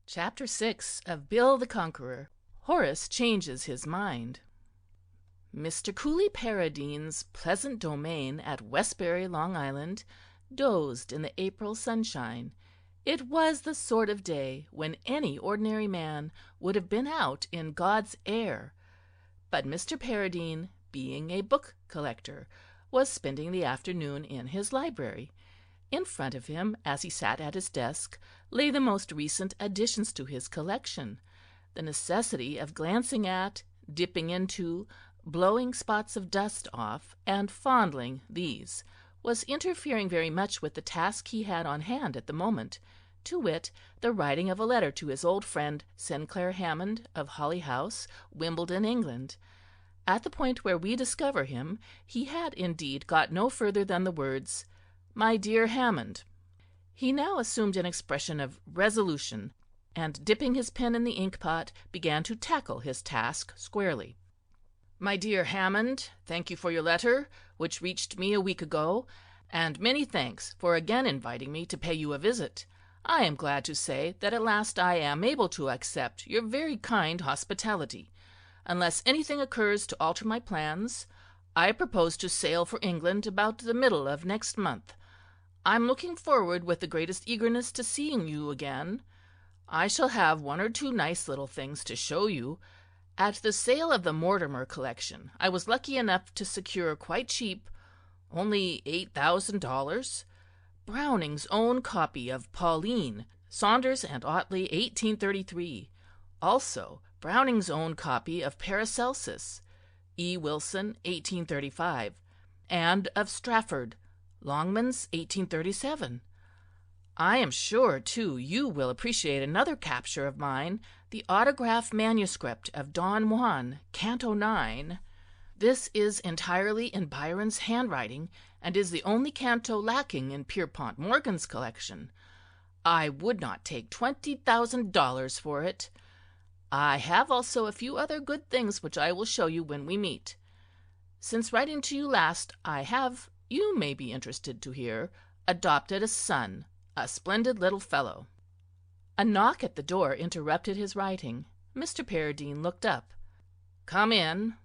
Chapter 6 of Bill the Conqueror. Horace changes his mind. Mr. Cooley Paradine's pleasant domain at Westbury, Long Island, dozed in the April sunshine. It was the sort of day when any ordinary man would have been out in God's air. But Mr. Paradine, being a book collector, was spending the afternoon in his library. In front of him, as he sat at his desk, lay the most recent additions to his collection. The necessity of glancing at, dipping into, blowing spots of dust off, and fondling these, was interfering very much with the task he had on hand at the moment, to wit, the writing of a letter to his old friend Sinclair Hammond of Holly House, Wimbledon, England. At the point where we discover him, he had indeed got no further than the words, "My dear Hammond." He now assumed an expression of resolution, and dipping his pen in the ink-pot, began to tackle his task squarely. "My dear Hammond, thank you for your letter, which reached me a week ago, and many thanks for again inviting me to pay you a visit. I am glad to say that at last I am able to accept your very kind hospitality. Unless anything occurs to alter my plans, I propose to sail for England about the middle of next month. I'm looking forward with the greatest eagerness to seeing you again. I shall have one or two nice little things to show you. At the sale of the Mortimer collection I was lucky enough to secure quite cheap, only $8,000, Browning's own copy of Pauline, Saunders and Otley, 1833. Also Browning's own copy of Paracelsus, E. Wilson, 1835, and of Strafford, Longman's 1837. I am sure, too, you will appreciate another capture of mine, the autograph manuscript of Don Juan, Canto 9. This is entirely in Byron's handwriting, and is the only canto lacking in Pierpont Morgan's collection. I would not take $20,000 for it. I have also a few other good things which I will show you when we meet. Since writing to you last, I have, you may be interested to hear, adopted a son, a splendid little fellow." A knock at the door interrupted his writing. Mr. Paradine looked up. "Come in."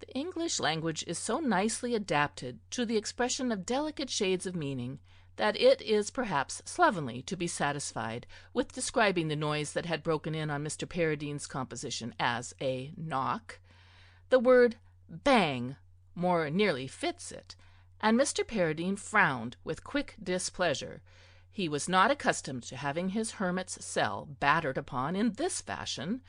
The English language is so nicely adapted to the expression of delicate shades of meaning that it is perhaps slovenly to be satisfied with describing the noise that had broken in on Mr. Paradine's composition as a knock. The word bang more nearly fits it, and Mr. Paradine frowned with quick displeasure. He was not accustomed to having his hermit's cell battered upon in this fashion.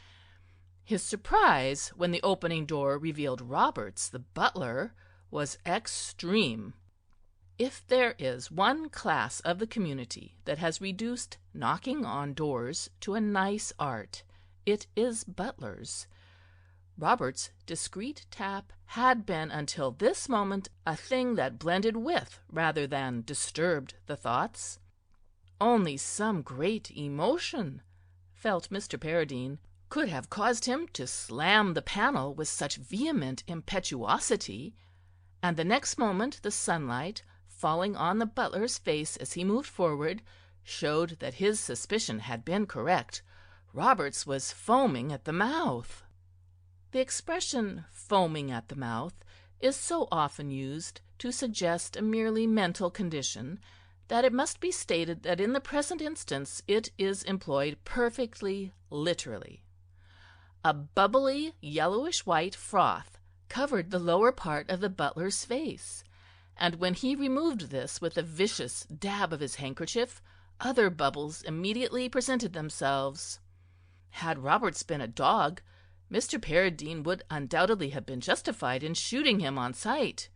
His surprise when the opening door revealed Roberts, the butler, was extreme. If there is one class of the community that has reduced knocking on doors to a nice art, it is butlers. Robert's discreet tap had been until this moment a thing that blended with rather than disturbed the thoughts. Only some great emotion, felt Mr. Paradine, could have caused him to slam the panel with such vehement impetuosity, and the next moment the sunlight, falling on the butler's face as he moved forward, showed that his suspicion had been correct. Roberts was foaming at the mouth. The expression "foaming at the mouth" is so often used to suggest a merely mental condition that it must be stated that in the present instance it is employed perfectly literally. A bubbly yellowish-white froth covered the lower part of the butler's face, and when he removed this with a vicious dab of his handkerchief, other bubbles immediately presented themselves. Had Roberts been a dog, Mr. Paradine would undoubtedly have been justified in shooting him on sight.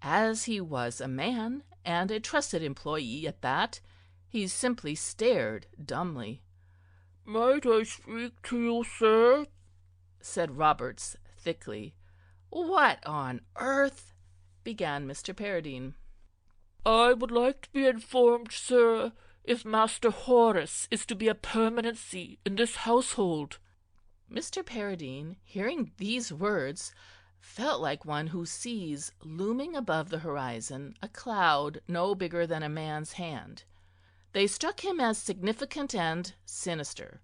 As he was a man, and a trusted employee at that, he simply stared dumbly. "Might I speak to you, sir?" said Roberts thickly. "What on earth—" began Mr. Paradine. "I would like to be informed, sir, if Master Horace is to be a permanency in this household." Mr. Paradine, hearing these words, felt like one who sees looming above the horizon a cloud no bigger than a man's hand. They struck him as significant and sinister,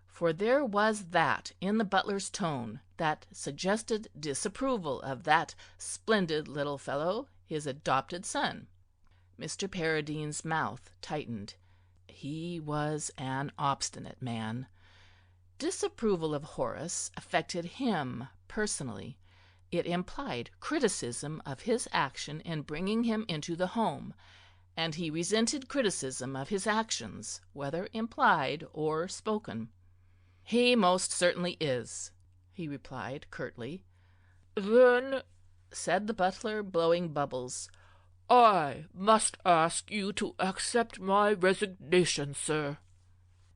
for there was that in the butler's tone that suggested disapproval of that splendid little fellow, his adopted son. Mr. Paradine's mouth tightened. He was an obstinate man. Disapproval of Horace affected him personally. It implied criticism of his action in bringing him into the home, and he resented criticism of his actions, whether implied or spoken. "He most certainly is," he replied curtly. "Then," said the butler, blowing bubbles, "I must ask you to accept my resignation, sir."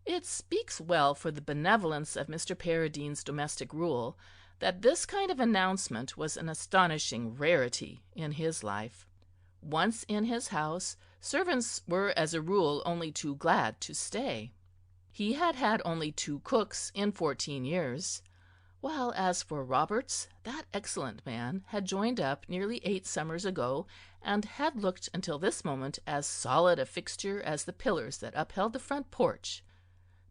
It speaks well for the benevolence of Mr. Paradine's domestic rule that this kind of announcement was an astonishing rarity in his life. Once in his house, servants were as a rule only too glad to stay. He had had only 2 cooks in 14 years, while as for Roberts, that excellent man had joined up nearly 8 summers ago, and had looked until this moment as solid a fixture as the pillars that upheld the front porch.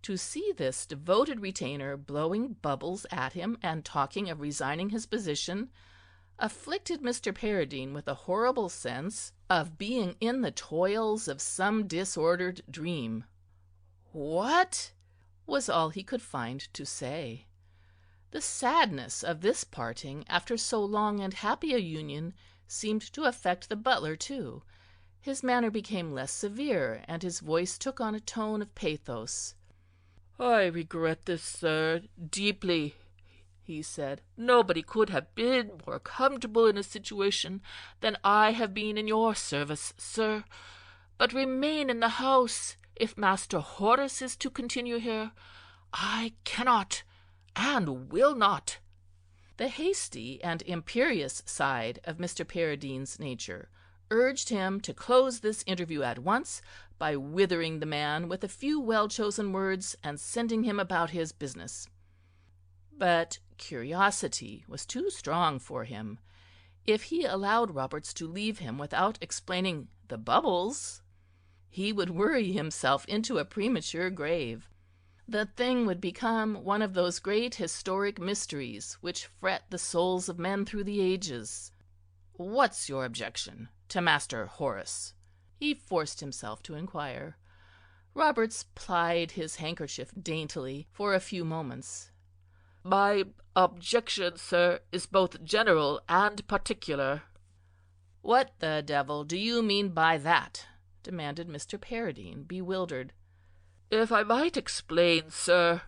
To see this devoted retainer blowing bubbles at him and talking of resigning his position afflicted Mr. Paradine with a horrible sense of being in the toils of some disordered dream. "What?" was all he could find to say. The sadness of this parting after so long and happy a union seemed to affect the butler too. His manner became less severe, and his voice took on a tone of pathos. "I regret this, sir, deeply," he said. "Nobody could have been more comfortable in a situation than I have been in your service, sir. But remain in the house, if Master Horace is to continue here. I cannot and will not." The hasty and imperious side of Mr. Paradine's nature urged him to close this interview at once by withering the man with a few well-chosen words and sending him about his business. But curiosity was too strong for him. If he allowed Roberts to leave him without explaining the bubbles, he would worry himself into a premature grave. The thing would become one of those great historic mysteries which fret the souls of men through the ages. "What's your objection to Master Horace?" he forced himself to inquire. Roberts plied his handkerchief daintily for a few moments. "My objection, sir, is both general and particular." "What the devil do you mean by that?" demanded Mr. Paradine, bewildered. "If I might explain, sir."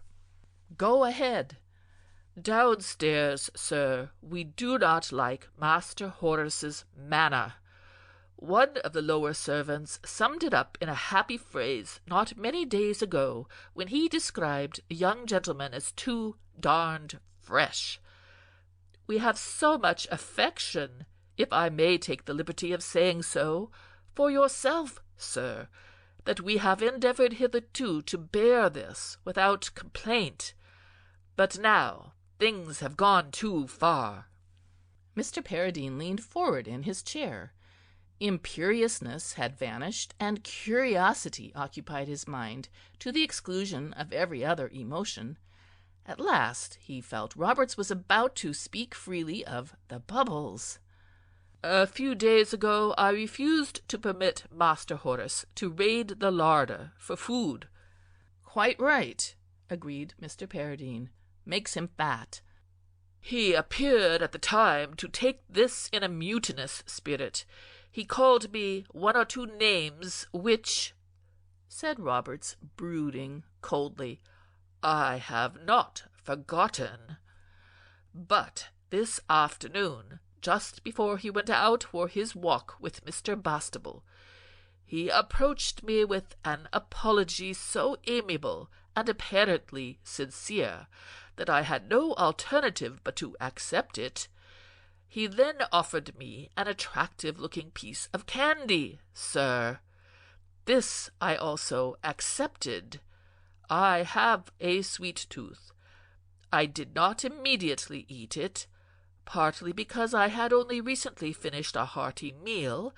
"Go ahead." "Downstairs, sir, we do not like Master Horace's manner. One of the lower servants summed it up in a happy phrase not many days ago, when he described a young gentleman as too darned fresh. We have so much affection, if I may take the liberty of saying so, for yourself, sir, that we have endeavored hitherto to bear this without complaint. But now things have gone too far." Mr. Paradine leaned forward in his chair. Imperiousness had vanished, and curiosity occupied his mind to the exclusion of every other emotion. At last he felt Roberts was about to speak freely of the bubbles. "A few days ago I refused to permit Master Horace to raid the larder for food." "Quite right," agreed Mr. Paradine. "Makes him fat." "He appeared at the time to take this in a mutinous spirit. He called me 1 or 2 names which," said Roberts, brooding coldly, "I have not forgotten. But this afternoon, just before he went out for his walk with Mr. Bastable, he approached me with an apology so amiable and apparently sincere that I had no alternative but to accept it. He then offered me an attractive-looking piece of candy, sir. This I also accepted. I have a sweet tooth. I did not immediately eat it, partly because I had only recently finished a hearty meal,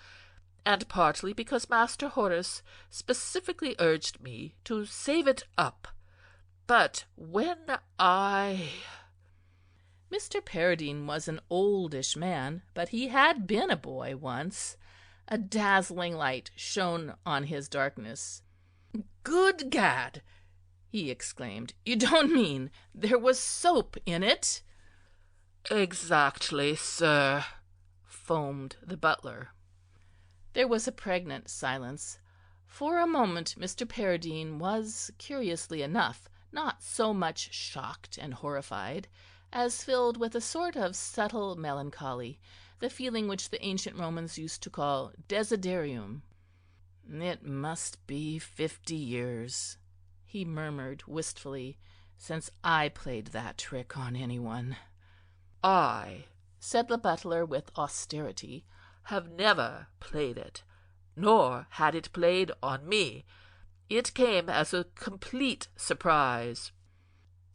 and partly because Master Horace specifically urged me to save it up. But when Mr. Paradine was an oldish man, but he had been a boy once. A dazzling light shone on his darkness. "Good gad!" he exclaimed. "You don't mean there was soap in it?" "Exactly, sir," foamed the butler. There was a pregnant silence. For a moment Mr. Paradine was, curiously enough, not so much shocked and horrified as filled with a sort of subtle melancholy, the feeling which the ancient Romans used to call desiderium. "It must be 50 years," he murmured wistfully, "since I played that trick on anyone." "I," said the butler with austerity, "have never played it, nor had it played on me. It came as a complete surprise."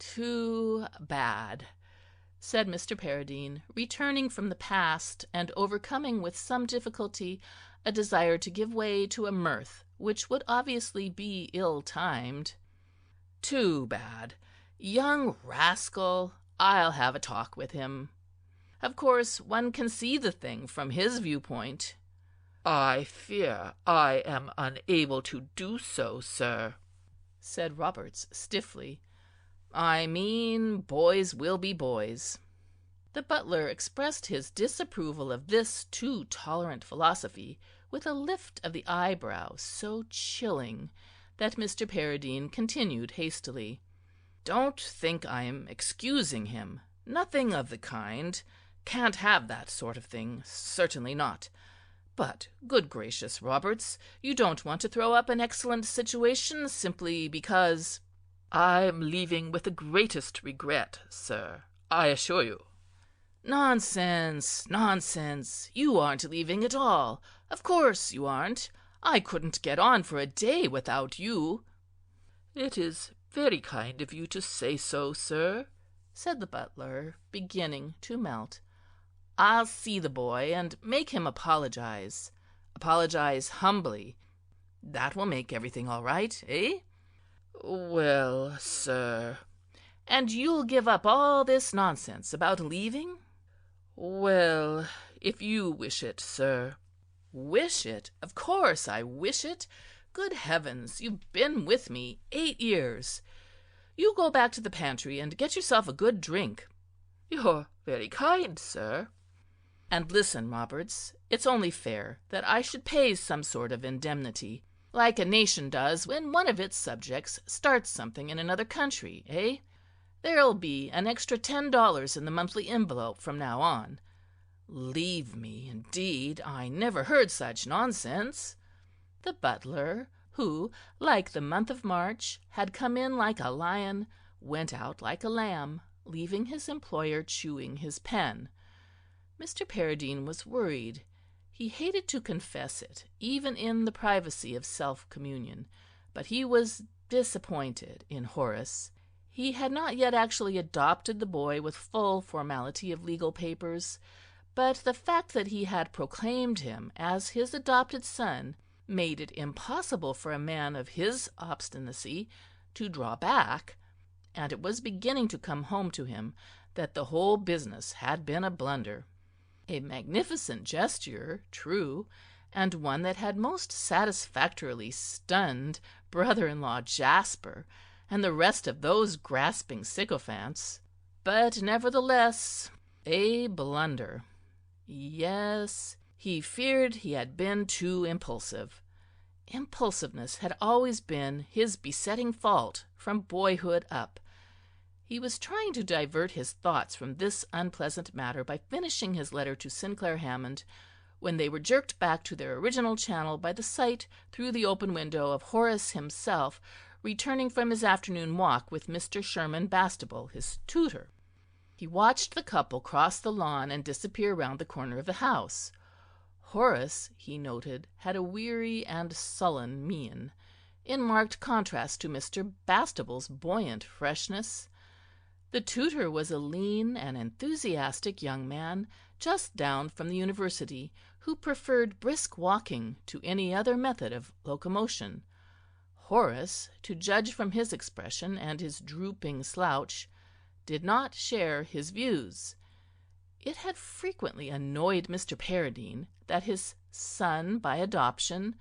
"Too bad," said Mr. Paradine, returning from the past, and overcoming with some difficulty a desire to give way to a mirth which would obviously be ill-timed. "Too bad. Young rascal! I'll have a talk with him. Of course one can see the thing from his viewpoint." "I fear I am unable to do so, sir," said Roberts stiffly. "I mean, boys will be boys." The butler expressed his disapproval of this too tolerant philosophy with a lift of the eyebrow so chilling that Mr. Paradine continued hastily, "Don't think I am excusing him. Nothing of the kind. Can't have that sort of thing. Certainly not. But, good gracious, Roberts, you don't want to throw up an excellent situation simply because—" "I'm leaving with the greatest regret, sir, I assure you." "Nonsense, nonsense! You aren't leaving at all. Of course you aren't. I couldn't get on for a day without you." "It is very kind of you to say so, sir," said the butler, beginning to melt. "I'll see the boy and make him apologize. Apologize humbly. That will make everything all right, eh?" "Well, sir—" "And you'll give up all this nonsense about leaving?" "Well, if you wish it, sir." "Wish it? Of course I wish it. Good heavens, you've been with me 8 years. You go back to the pantry and get yourself a good drink." "You're very kind, sir." "And listen, Roberts, it's only fair that I should pay some sort of indemnity, like a nation does when one of its subjects starts something in another country, eh? There'll be an extra $10 in the monthly envelope from now on. Leave me, indeed! I never heard such nonsense." The butler, who, like the month of March, had come in like a lion, went out like a lamb, leaving his employer chewing his pen. Mr. Paradine was worried. He hated to confess it, even in the privacy of self-communion, but he was disappointed in Horace. He had not yet actually adopted the boy with full formality of legal papers, but the fact that he had proclaimed him as his adopted son made it impossible for a man of his obstinacy to draw back, and it was beginning to come home to him that the whole business had been a blunder. A magnificent gesture, true, and one that had most satisfactorily stunned brother-in-law Jasper and the rest of those grasping sycophants, but nevertheless a blunder. Yes, he feared he had been too impulsive. Impulsiveness had always been his besetting fault from boyhood up. He was trying to divert his thoughts from this unpleasant matter by finishing his letter to Sinclair Hammond, when they were jerked back to their original channel by the sight through the open window of Horace himself returning from his afternoon walk with Mr. Sherman Bastable, his tutor. He watched the couple cross the lawn and disappear round the corner of the house. Horace, he noted, had a weary and sullen mien, in marked contrast to Mr. Bastable's buoyant freshness. The tutor was a lean and enthusiastic young man, just down from the university, who preferred brisk walking to any other method of locomotion. Horace, to judge from his expression and his drooping slouch, did not share his views. It had frequently annoyed Mr. Paradine that his son by adoption,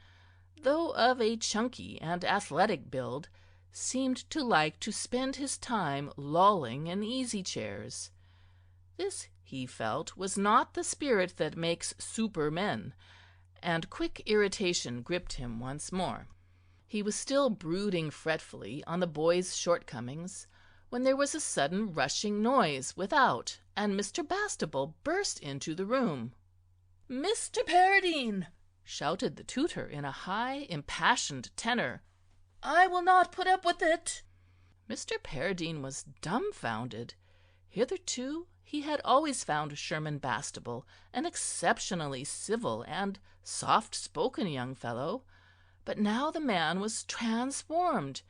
though of a chunky and athletic build, seemed to like to spend his time lolling in easy-chairs. This, he felt, was not the spirit that makes supermen, and quick irritation gripped him once more. He was still brooding fretfully on the boy's shortcomings when there was a sudden rushing noise without, and Mr. Bastable burst into the room. "Mr. Paradine!" shouted the tutor in a high, impassioned tenor, "I will not put up with it." Mr. Paradine was dumbfounded. Hitherto he had always found Sherman Bastable an exceptionally civil and soft-spoken young fellow, but now the man was transformed.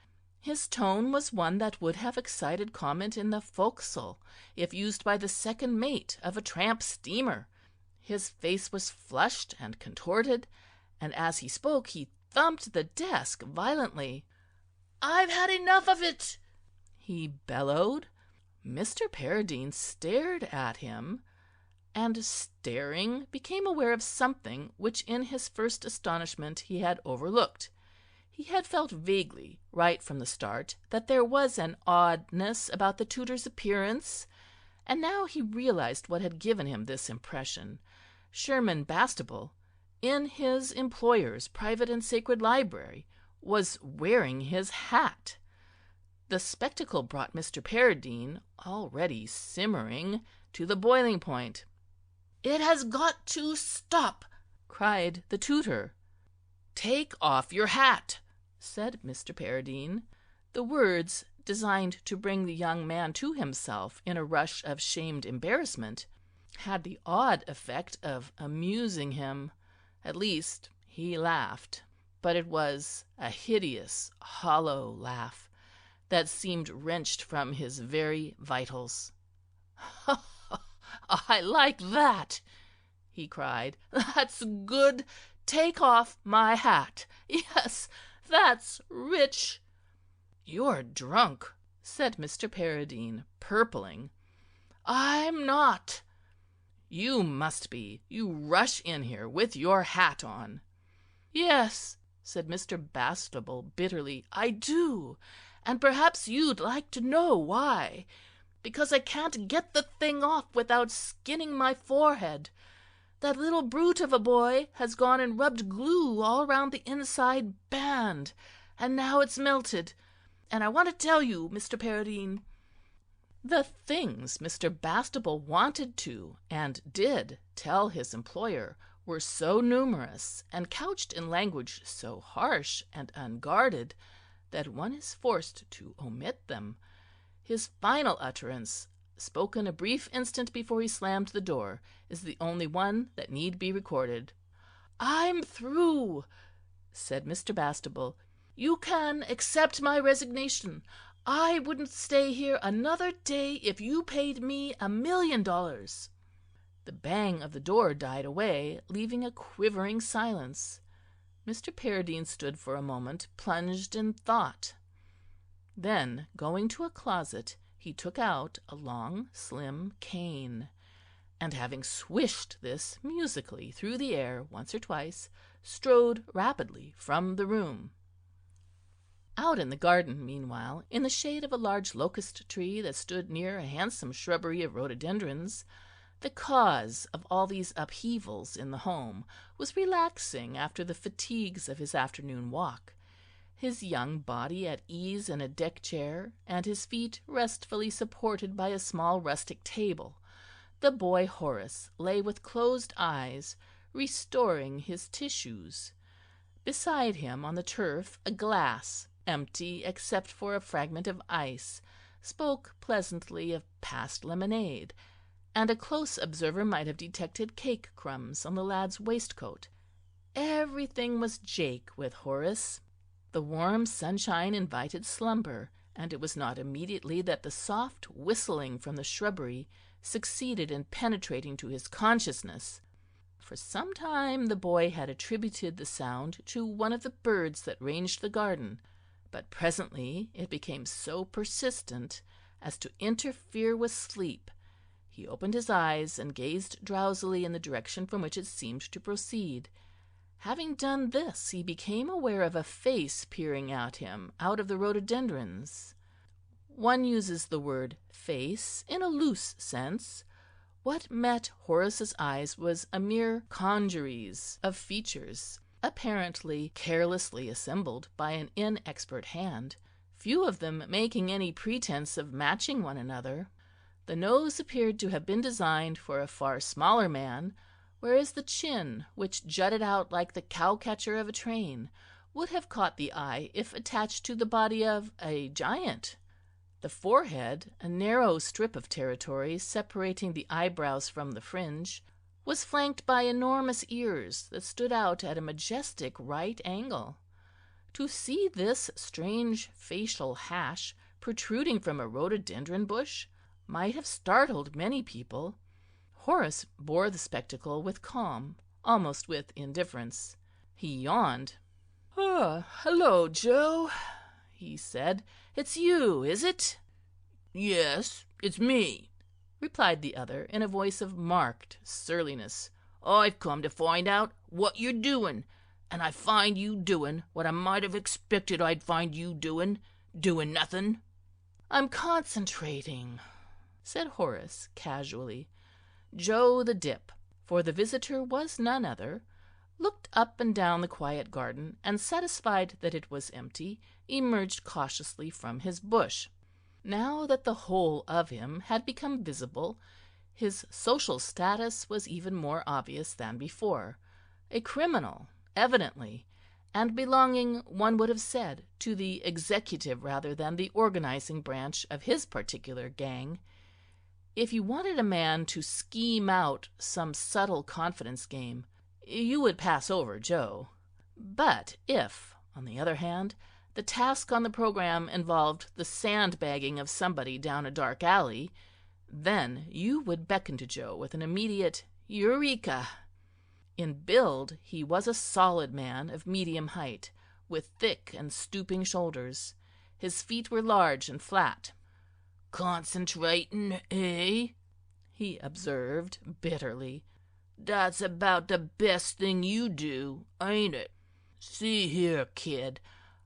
His tone was one that would have excited comment in the forecastle if used by the second mate of a tramp steamer. His face was flushed and contorted, and as he spoke he thumped the desk violently. "I've had enough of it," he bellowed. Mr. Paradine stared at him, and staring became aware of something which in his first astonishment he had overlooked. He had felt vaguely, right from the start, that there was an oddness about the tutor's appearance, and now he realized what had given him this impression. Sherman Bastable, in his employer's private and sacred library, was wearing his hat. The spectacle brought Mr. Paradine, already simmering, to the boiling point. "It has got to stop!" cried the tutor. "Take off your hat," said Mr. Paradine. The words, designed to bring the young man to himself in a rush of shamed embarrassment, had the odd effect of amusing him. At least he laughed, but it was a hideous, hollow laugh that seemed wrenched from his very vitals. "I like that," he cried. "That's good. Take off my hat. Yes, that's rich." "You're drunk," said Mr. Paradine, purpling. "I'm not." "You must be. You rush in here with your hat on." "Yes," said Mr. Bastable bitterly, "I do, and perhaps you'd like to know why. Because I can't get the thing off without skinning my forehead. That little brute of a boy has gone and rubbed glue all round the inside band, and now it's melted. And I want to tell you, Mr. Paradine—" The things Mr. Bastable wanted to, and did, tell his employer were so numerous, and couched in language so harsh and unguarded, that one is forced to omit them. His final utterance, spoken a brief instant before he slammed the door, is the only one that need be recorded. "I'm through," said Mr. Bastable. "You can accept my resignation. I wouldn't stay here another day if you paid me $1,000,000. The bang of the door died away, leaving a quivering silence. Mr. Paradine stood for a moment plunged in thought. Then, going to a closet, he took out a long, slim cane, and having swished this musically through the air once or twice, strode rapidly from the room. Out in the garden, meanwhile, in the shade of a large locust tree that stood near a handsome shrubbery of rhododendrons, the cause of all these upheavals in the home was relaxing after the fatigues of his afternoon walk. His young body at ease in a deck chair, and his feet restfully supported by a small rustic table, the boy Horace lay with closed eyes, restoring his tissues. Beside him on the turf a glass, empty except for a fragment of ice, spoke pleasantly of past lemonade, and a close observer might have detected cake crumbs on the lad's waistcoat. Everything was Jake with Horace. The warm sunshine invited slumber, and it was not immediately that the soft whistling from the shrubbery succeeded in penetrating to his consciousness. For some time the boy had attributed the sound to one of the birds that ranged the garden, but presently it became so persistent as to interfere with sleep. He opened his eyes and gazed drowsily in the direction from which it seemed to proceed. Having done this, he became aware of a face peering at him out of the rhododendrons. One uses the word face in a loose sense. What met Horace's eyes was a mere congeries of features, apparently carelessly assembled by an inexpert hand, few of them making any pretense of matching one another. The nose appeared to have been designed for a far smaller man, whereas the chin, which jutted out like the cow-catcher of a train, would have caught the eye if attached to the body of a giant. The forehead, a narrow strip of territory separating the eyebrows from the fringe, was flanked by enormous ears that stood out at a majestic right angle. To see this strange facial hash protruding from a rhododendron bush might have startled many people. Horace bore the spectacle with calm, almost with indifference. He yawned. "Hello, Joe," he said. "It's you, is it?" "Yes, it's me," replied the other in a voice of marked surliness. "I've come to find out what you're doing, and I find you doing what I might have expected I'd find you doing nothing." "I'm concentrating," said Horace casually. Joe the Dip, for the visitor was none other, looked up and down the quiet garden, and satisfied that it was empty, emerged cautiously from his bush. Now that the whole of him had become visible, his social status was even more obvious than before. A criminal, evidently, and belonging, one would have said, to the executive rather than the organizing branch of his particular gang. If you wanted a man to scheme out some subtle confidence game, you would pass over Joe. But if, on the other hand, the task on the program involved the sandbagging of somebody down a dark alley, then you would beckon to Joe with an immediate Eureka! In build he was a solid man of medium height, with thick and stooping shoulders. His feet were large and flat. "Concentratin', eh?" he observed bitterly. "That's about the best thing you do, ain't it? See here, kid,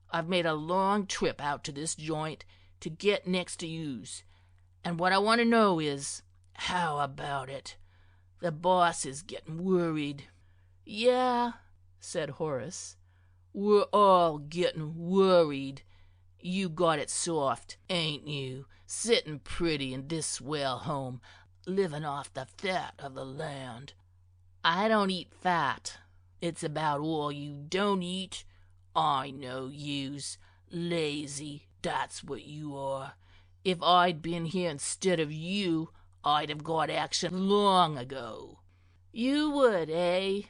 I've made a long trip out to this joint to get next to yous, and what I want to know is, how about it? The boss is getting worried." "Yeah," said Horace. "We're all getting worried. You got it soft, ain't you? Sitting pretty in this swell home, living off the fat of the land." "I don't eat fat." "It's about all you don't eat. I know yous. Lazy, that's what you are. If I'd been here instead of you, I'd have got action long ago." "You would, eh?"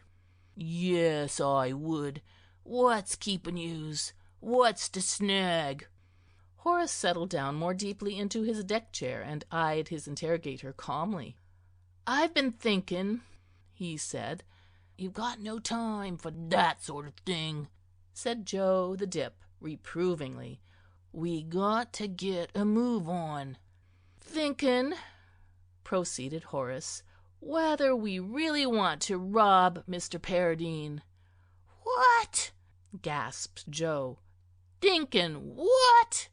"Yes, I would. What's keeping yous? What's the snag?" Horace settled down more deeply into his deck chair and eyed his interrogator calmly. "I've been thinking," he said. "You've got no time for that sort of thing," said Joe the Dip reprovingly. "We got to get a move on." "Thinking," proceeded Horace, "whether we really want to rob Mr. Paradine." "What?" gasped Joe. "Thinking what?"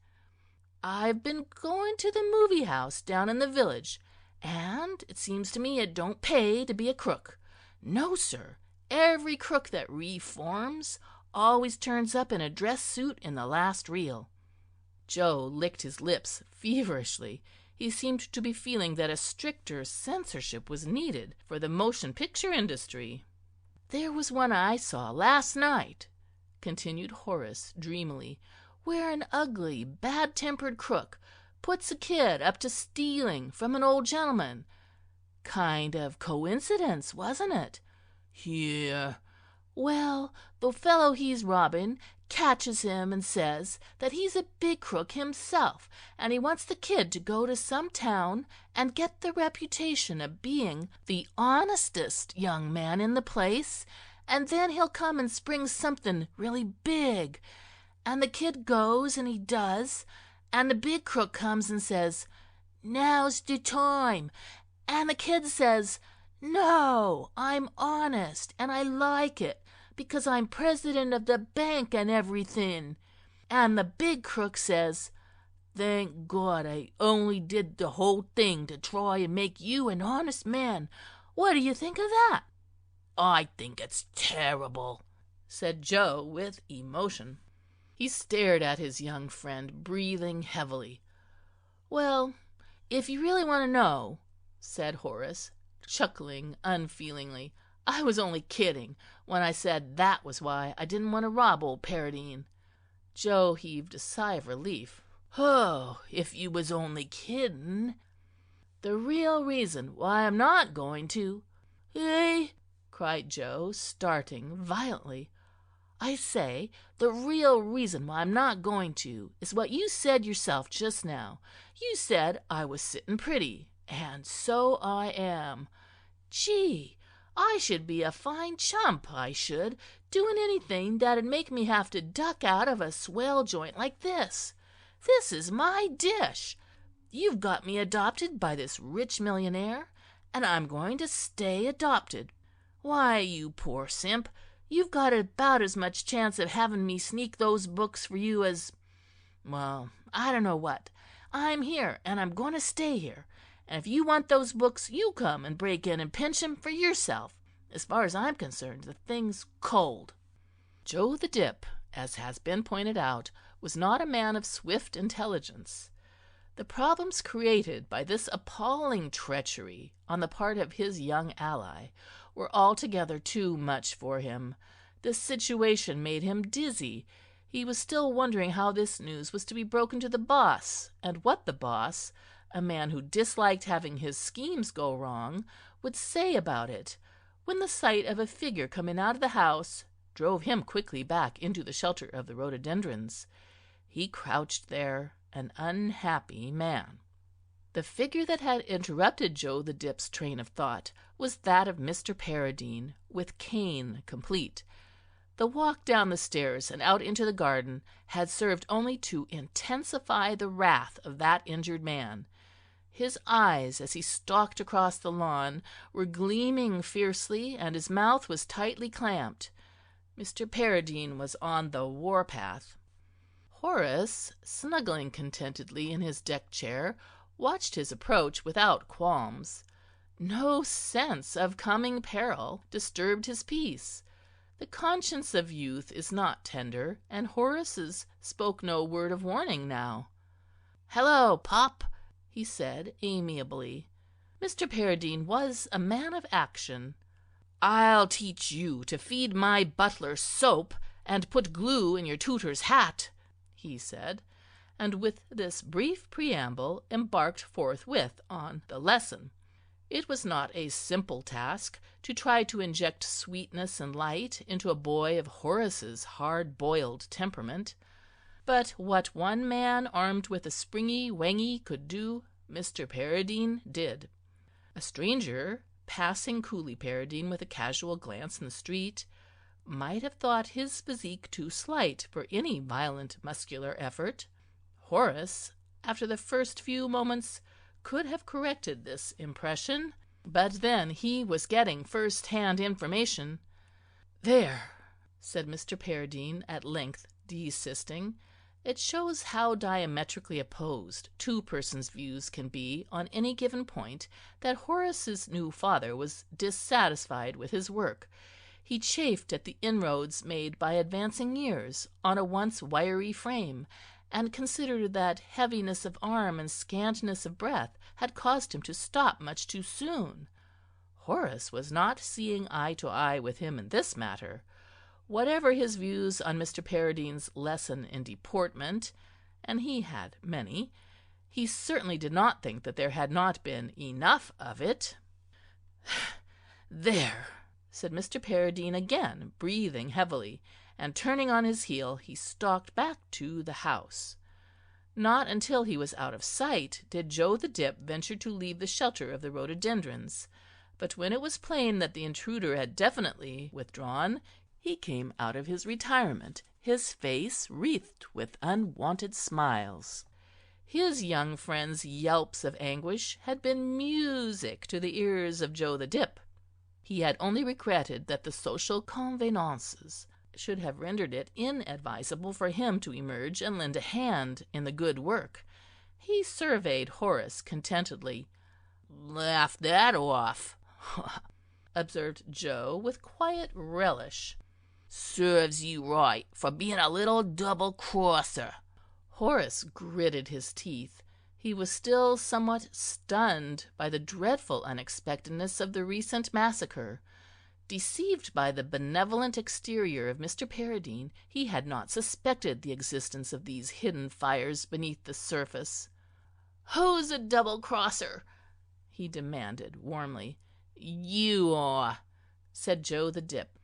"I've been going to the movie house down in the village, and it seems to me it don't pay to be a crook. No, sir, every crook that reforms always turns up in a dress suit in the last reel." Joe licked his lips feverishly. He seemed to be feeling that a stricter censorship was needed for the motion picture industry. "There was one I saw last night," continued Horace dreamily, "where an ugly, bad-tempered crook puts a kid up to stealing from an old gentleman. Kind of coincidence, wasn't it?" "Yeah." "Well, the fellow he's robbing catches him and says that he's a big crook himself, and he wants the kid to go to some town and get the reputation of being the honestest young man in the place, and then he'll come and spring something really big. And the kid goes, and he does, and the big crook comes and says, "Now's the time." And the kid says, "No, I'm honest, and I like it, because I'm president of the bank and everything." And the big crook says, "Thank God I only did the whole thing to try and make you an honest man. What do you think of that?" "I think it's terrible," said Joe with emotion. He stared at his young friend, breathing heavily. "Well, if you really want to know," said Horace, chuckling unfeelingly, "I was only kidding when I said that was why I didn't want to rob old Paradine." Joe heaved a sigh of relief. "Oh, if you was only kidding." "The real reason why I'm not going to—" "Eh?" cried Joe, starting violently. "I say, the real reason why I'm not going to is what you said yourself just now. You said I was sitting pretty, and so I am. Gee, I should be a fine chump, I should, doing anything that'd make me have to duck out of a swell joint like this. This is my dish. You've got me adopted by this rich millionaire, and I'm going to stay adopted. Why, you poor simp, you've got about as much chance of having me sneak those books for you as—well, I don't know what. I'm here, and I'm going to stay here. And if you want those books, you come and break in and pinch 'em for yourself. As far as I'm concerned, the thing's cold." Joe the Dip, as has been pointed out, was not a man of swift intelligence. The problems created by this appalling treachery on the part of his young ally were altogether too much for him. The situation made him dizzy. He was still wondering how this news was to be broken to the boss, and what the boss, a man who disliked having his schemes go wrong, would say about it, when the sight of a figure coming out of the house drove him quickly back into the shelter of the rhododendrons. He crouched there, an unhappy man. The figure that had interrupted Joe the Dip's train of thought was that of Mr. Paradine, with cane complete. The walk down the stairs and out into the garden had served only to intensify the wrath of that injured man. His eyes, as he stalked across the lawn, were gleaming fiercely, and his mouth was tightly clamped. Mr. Paradine was on the war-path. Horace, snuggling contentedly in his deck-chair, watched his approach without qualms. No sense of coming peril disturbed his peace. The conscience of youth is not tender, and Horace's spoke no word of warning now. "Hello, Pop!" he said amiably. Mr. Paradine was a man of action. "I'll teach you to feed my butler soap and put glue in your tutor's hat," he said, and with this brief preamble embarked forthwith on the lesson. It was not a simple task to try to inject sweetness and light into a boy of Horace's hard-boiled temperament. But what one man armed with a springy whangy could do, Mr. Paradine did. A stranger, passing Cooley Paradine with a casual glance in the street, might have thought his physique too slight for any violent muscular effort. Horace, after the first few moments, could have corrected this impression, but then he was getting first-hand information. "There," said Mr. Paradine, at length desisting. It shows how diametrically opposed two persons' views can be on any given point that Horace's new father was dissatisfied with his work. He chafed at the inroads made by advancing years on a once wiry frame, and considered that heaviness of arm and scantiness of breath had caused him to stop much too soon. Horace was not seeing eye to eye with him in this matter. Whatever his views on Mr. Paradine's lesson in deportment, and he had many, he certainly did not think that there had not been enough of it. "There," said Mr. Paradine again, breathing heavily, and turning on his heel, he stalked back to the house. Not until he was out of sight did Joe the Dip venture to leave the shelter of the rhododendrons. But when it was plain that the intruder had definitely withdrawn, he came out of his retirement, his face wreathed with unwonted smiles. His young friend's yelps of anguish had been music to the ears of Joe the Dip. He had only regretted that the social convenances should have rendered it inadvisable for him to emerge and lend a hand in the good work. He surveyed Horace contentedly. "Laugh that off," observed Joe with quiet relish. "Serves you right for being a little double-crosser." Horace gritted his teeth. He was still somewhat stunned by the dreadful unexpectedness of the recent massacre. Deceived by the benevolent exterior of Mr. Paradine, he had not suspected the existence of these hidden fires beneath the surface. "Who's a double-crosser?" he demanded warmly. "You are," said Joe the Dip.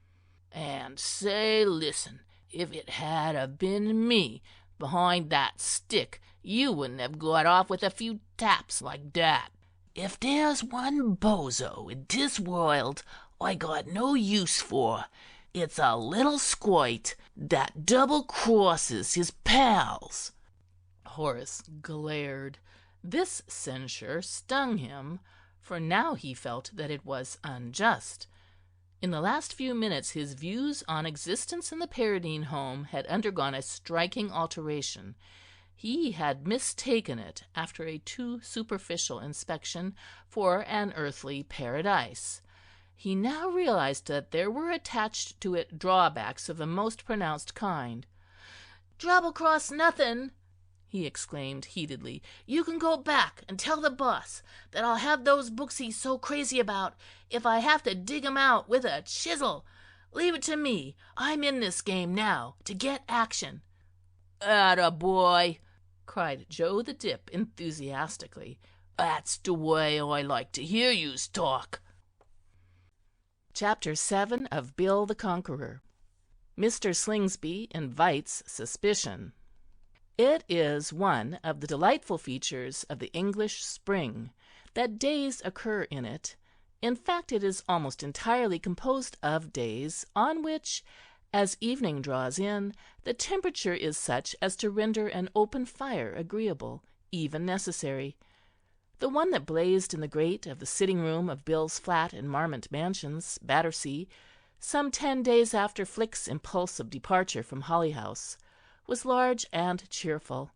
"And say, listen, if it had have been me behind that stick, you wouldn't have got off with a few taps like that. If there's one bozo in this world I got no use for, it's a little squite that double-crosses his pals." Horace glared. This censure stung him, for now he felt that it was unjust. In the last few minutes his views on existence in the Paradine home had undergone a striking alteration. He had mistaken it, after a too superficial inspection, for an earthly paradise. He now realized that there were attached to it drawbacks of the most pronounced kind. "Double-cross nothing!" he exclaimed heatedly. "You can go back and tell the boss that I'll have those books he's so crazy about if I have to dig 'em out with a chisel. Leave it to me. I'm in this game now to get action." "Atta boy!" cried Joe the Dip enthusiastically. "That's the way I like to hear yous talk." Chapter 7 of Bill the Conqueror. Mr. Slingsby invites suspicion. It is one of the delightful features of the English spring that days occur in it. In fact, it is almost entirely composed of days on which, as evening draws in, the temperature is such as to render an open fire agreeable, even necessary. The one that blazed in the grate of the sitting-room of Bill's flat in Marmont Mansions, Battersea, some 10 days after Flick's impulsive departure from Holly House, was large and cheerful.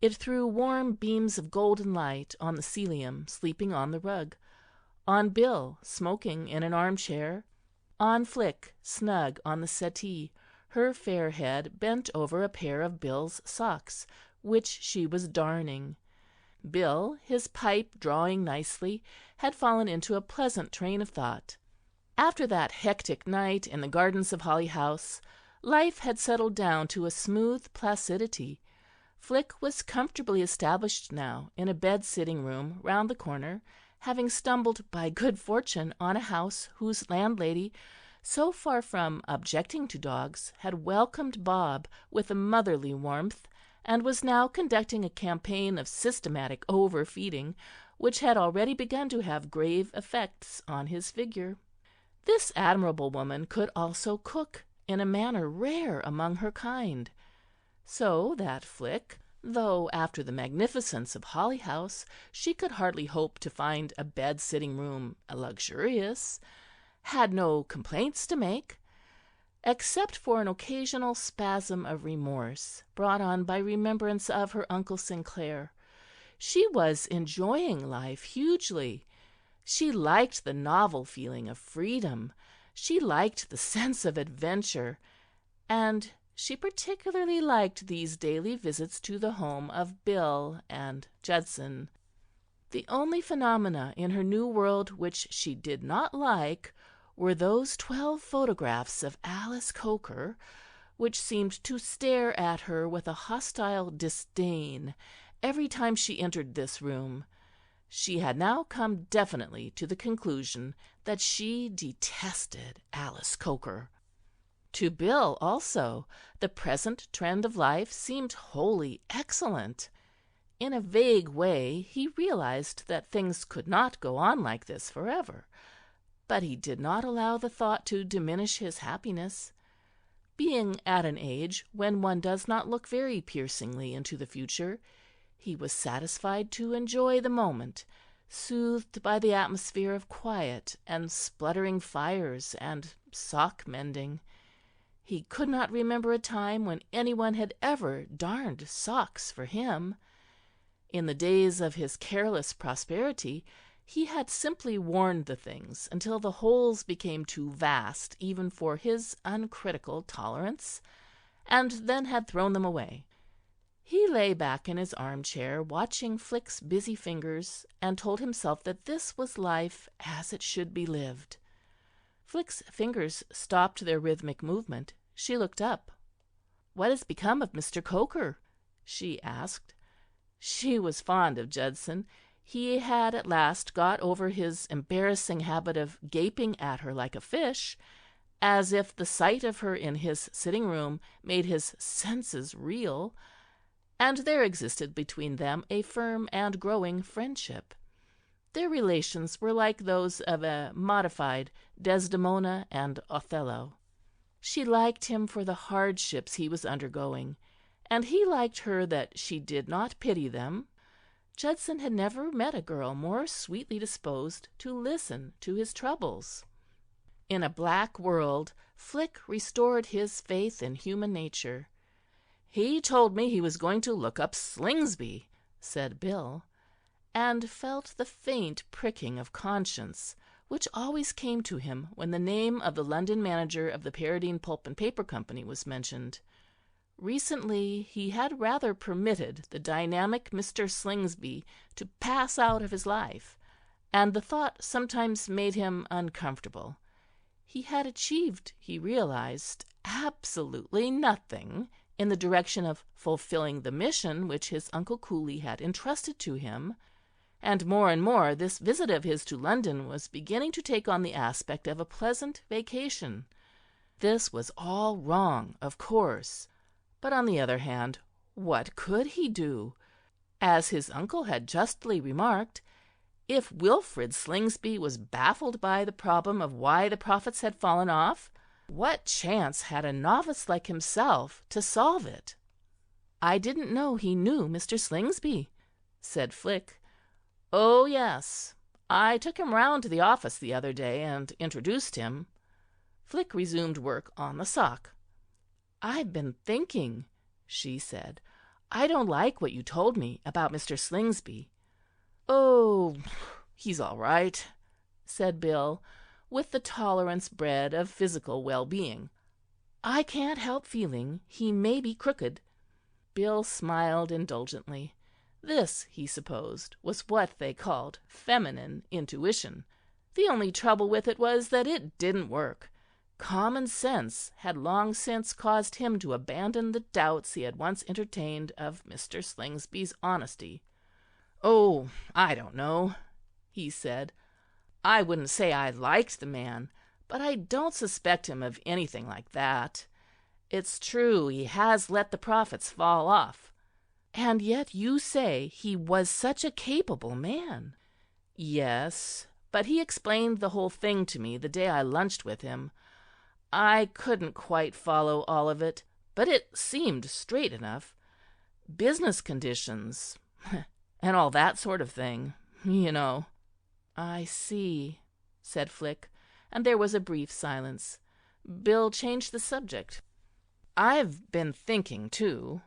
It threw warm beams of golden light on the Celium sleeping on the rug, on Bill smoking in an armchair, on Flick snug on the settee, her fair head bent over a pair of Bill's socks, which she was darning. Bill, his pipe drawing nicely, had fallen into a pleasant train of thought. After that hectic night in the gardens of Holly House, life had settled down to a smooth placidity. Flick was comfortably established now in a bed-sitting-room round the corner, having stumbled by good fortune on a house whose landlady, so far from objecting to dogs, had welcomed Bob with a motherly warmth, and was now conducting a campaign of systematic overfeeding, which had already begun to have grave effects on his figure. This admirable woman could also cook in a manner rare among her kind, so that Flick, though after the magnificence of Holly House she could hardly hope to find a bed-sitting-room luxurious, had no complaints to make, except for an occasional spasm of remorse brought on by remembrance of her Uncle Sinclair. She was enjoying life hugely. She liked the novel feeling of freedom. She liked the sense of adventure. And she particularly liked these daily visits to the home of Bill and Judson. The only phenomena in her new world which she did not like were those 12 photographs of Alice Coker, which seemed to stare at her with a hostile disdain every time she entered this room. She had now come definitely to the conclusion that she detested Alice Coker. To Bill, also, the present trend of life seemed wholly excellent. In a vague way he realized that things could not go on like this forever, but he did not allow the thought to diminish his happiness. Being at an age when one does not look very piercingly into the future, he was satisfied to enjoy the moment, soothed by the atmosphere of quiet and spluttering fires and sock-mending. He could not remember a time when anyone had ever darned socks for him. In the days of his careless prosperity he had simply worn the things until the holes became too vast even for his uncritical tolerance, and then had thrown them away. He lay back in his armchair, watching Flick's busy fingers, and told himself that this was life as it should be lived. Flick's fingers stopped their rhythmic movement. She looked up. "What has become of Mr. Coker?" she asked. She was fond of Judson. He had at last got over his embarrassing habit of gaping at her like a fish, as if the sight of her in his sitting-room made his senses reel, and there existed between them a firm and growing friendship. Their relations were like those of a modified Desdemona and Othello. She liked him for the hardships he was undergoing, and he liked her that she did not pity them. Judson had never met a girl more sweetly disposed to listen to his troubles. In a black world, Flick restored his faith in human nature. "He told me he was going to look up Slingsby," said Bill, and felt the faint pricking of conscience which always came to him when the name of the London manager of the Paradine Pulp and Paper Company was mentioned. Recently he had rather permitted the dynamic Mr. Slingsby to pass out of his life, and the thought sometimes made him uncomfortable. He had achieved, he realized, absolutely nothing in the direction of fulfilling the mission which his Uncle Cooley had entrusted to him, and more this visit of his to London was beginning to take on the aspect of a pleasant vacation. This was all wrong, of course, but on the other hand, what could he do? As his uncle had justly remarked, if Wilfrid Slingsby was baffled by the problem of why the profits had fallen off, what chance had a novice like himself to solve it? "I didn't know he knew Mr. Slingsby," said Flick. "Oh, yes. I took him round to the office the other day and introduced him." Flick resumed work on the sock. "I've been thinking," she said. "I don't like what you told me about Mr. Slingsby." "Oh, he's all right," said Bill, with the tolerance bred of physical well-being. "I can't help feeling he may be crooked." Bill smiled indulgently. This, he supposed, was what they called feminine intuition. The only trouble with it was that it didn't work. Common sense had long since caused him to abandon the doubts he had once entertained of Mr. Slingsby's honesty. "Oh, I don't know," he said. "I wouldn't say I liked the man, but I don't suspect him of anything like that. It's true he has let the profits fall off." "And yet you say he was such a capable man." "Yes, but he explained the whole thing to me the day I lunched with him. I couldn't quite follow all of it, but it seemed straight enough. Business conditions, and all that sort of thing, you know." "I see," said Flick, and there was a brief silence. Bill changed the subject. "I've been thinking, too."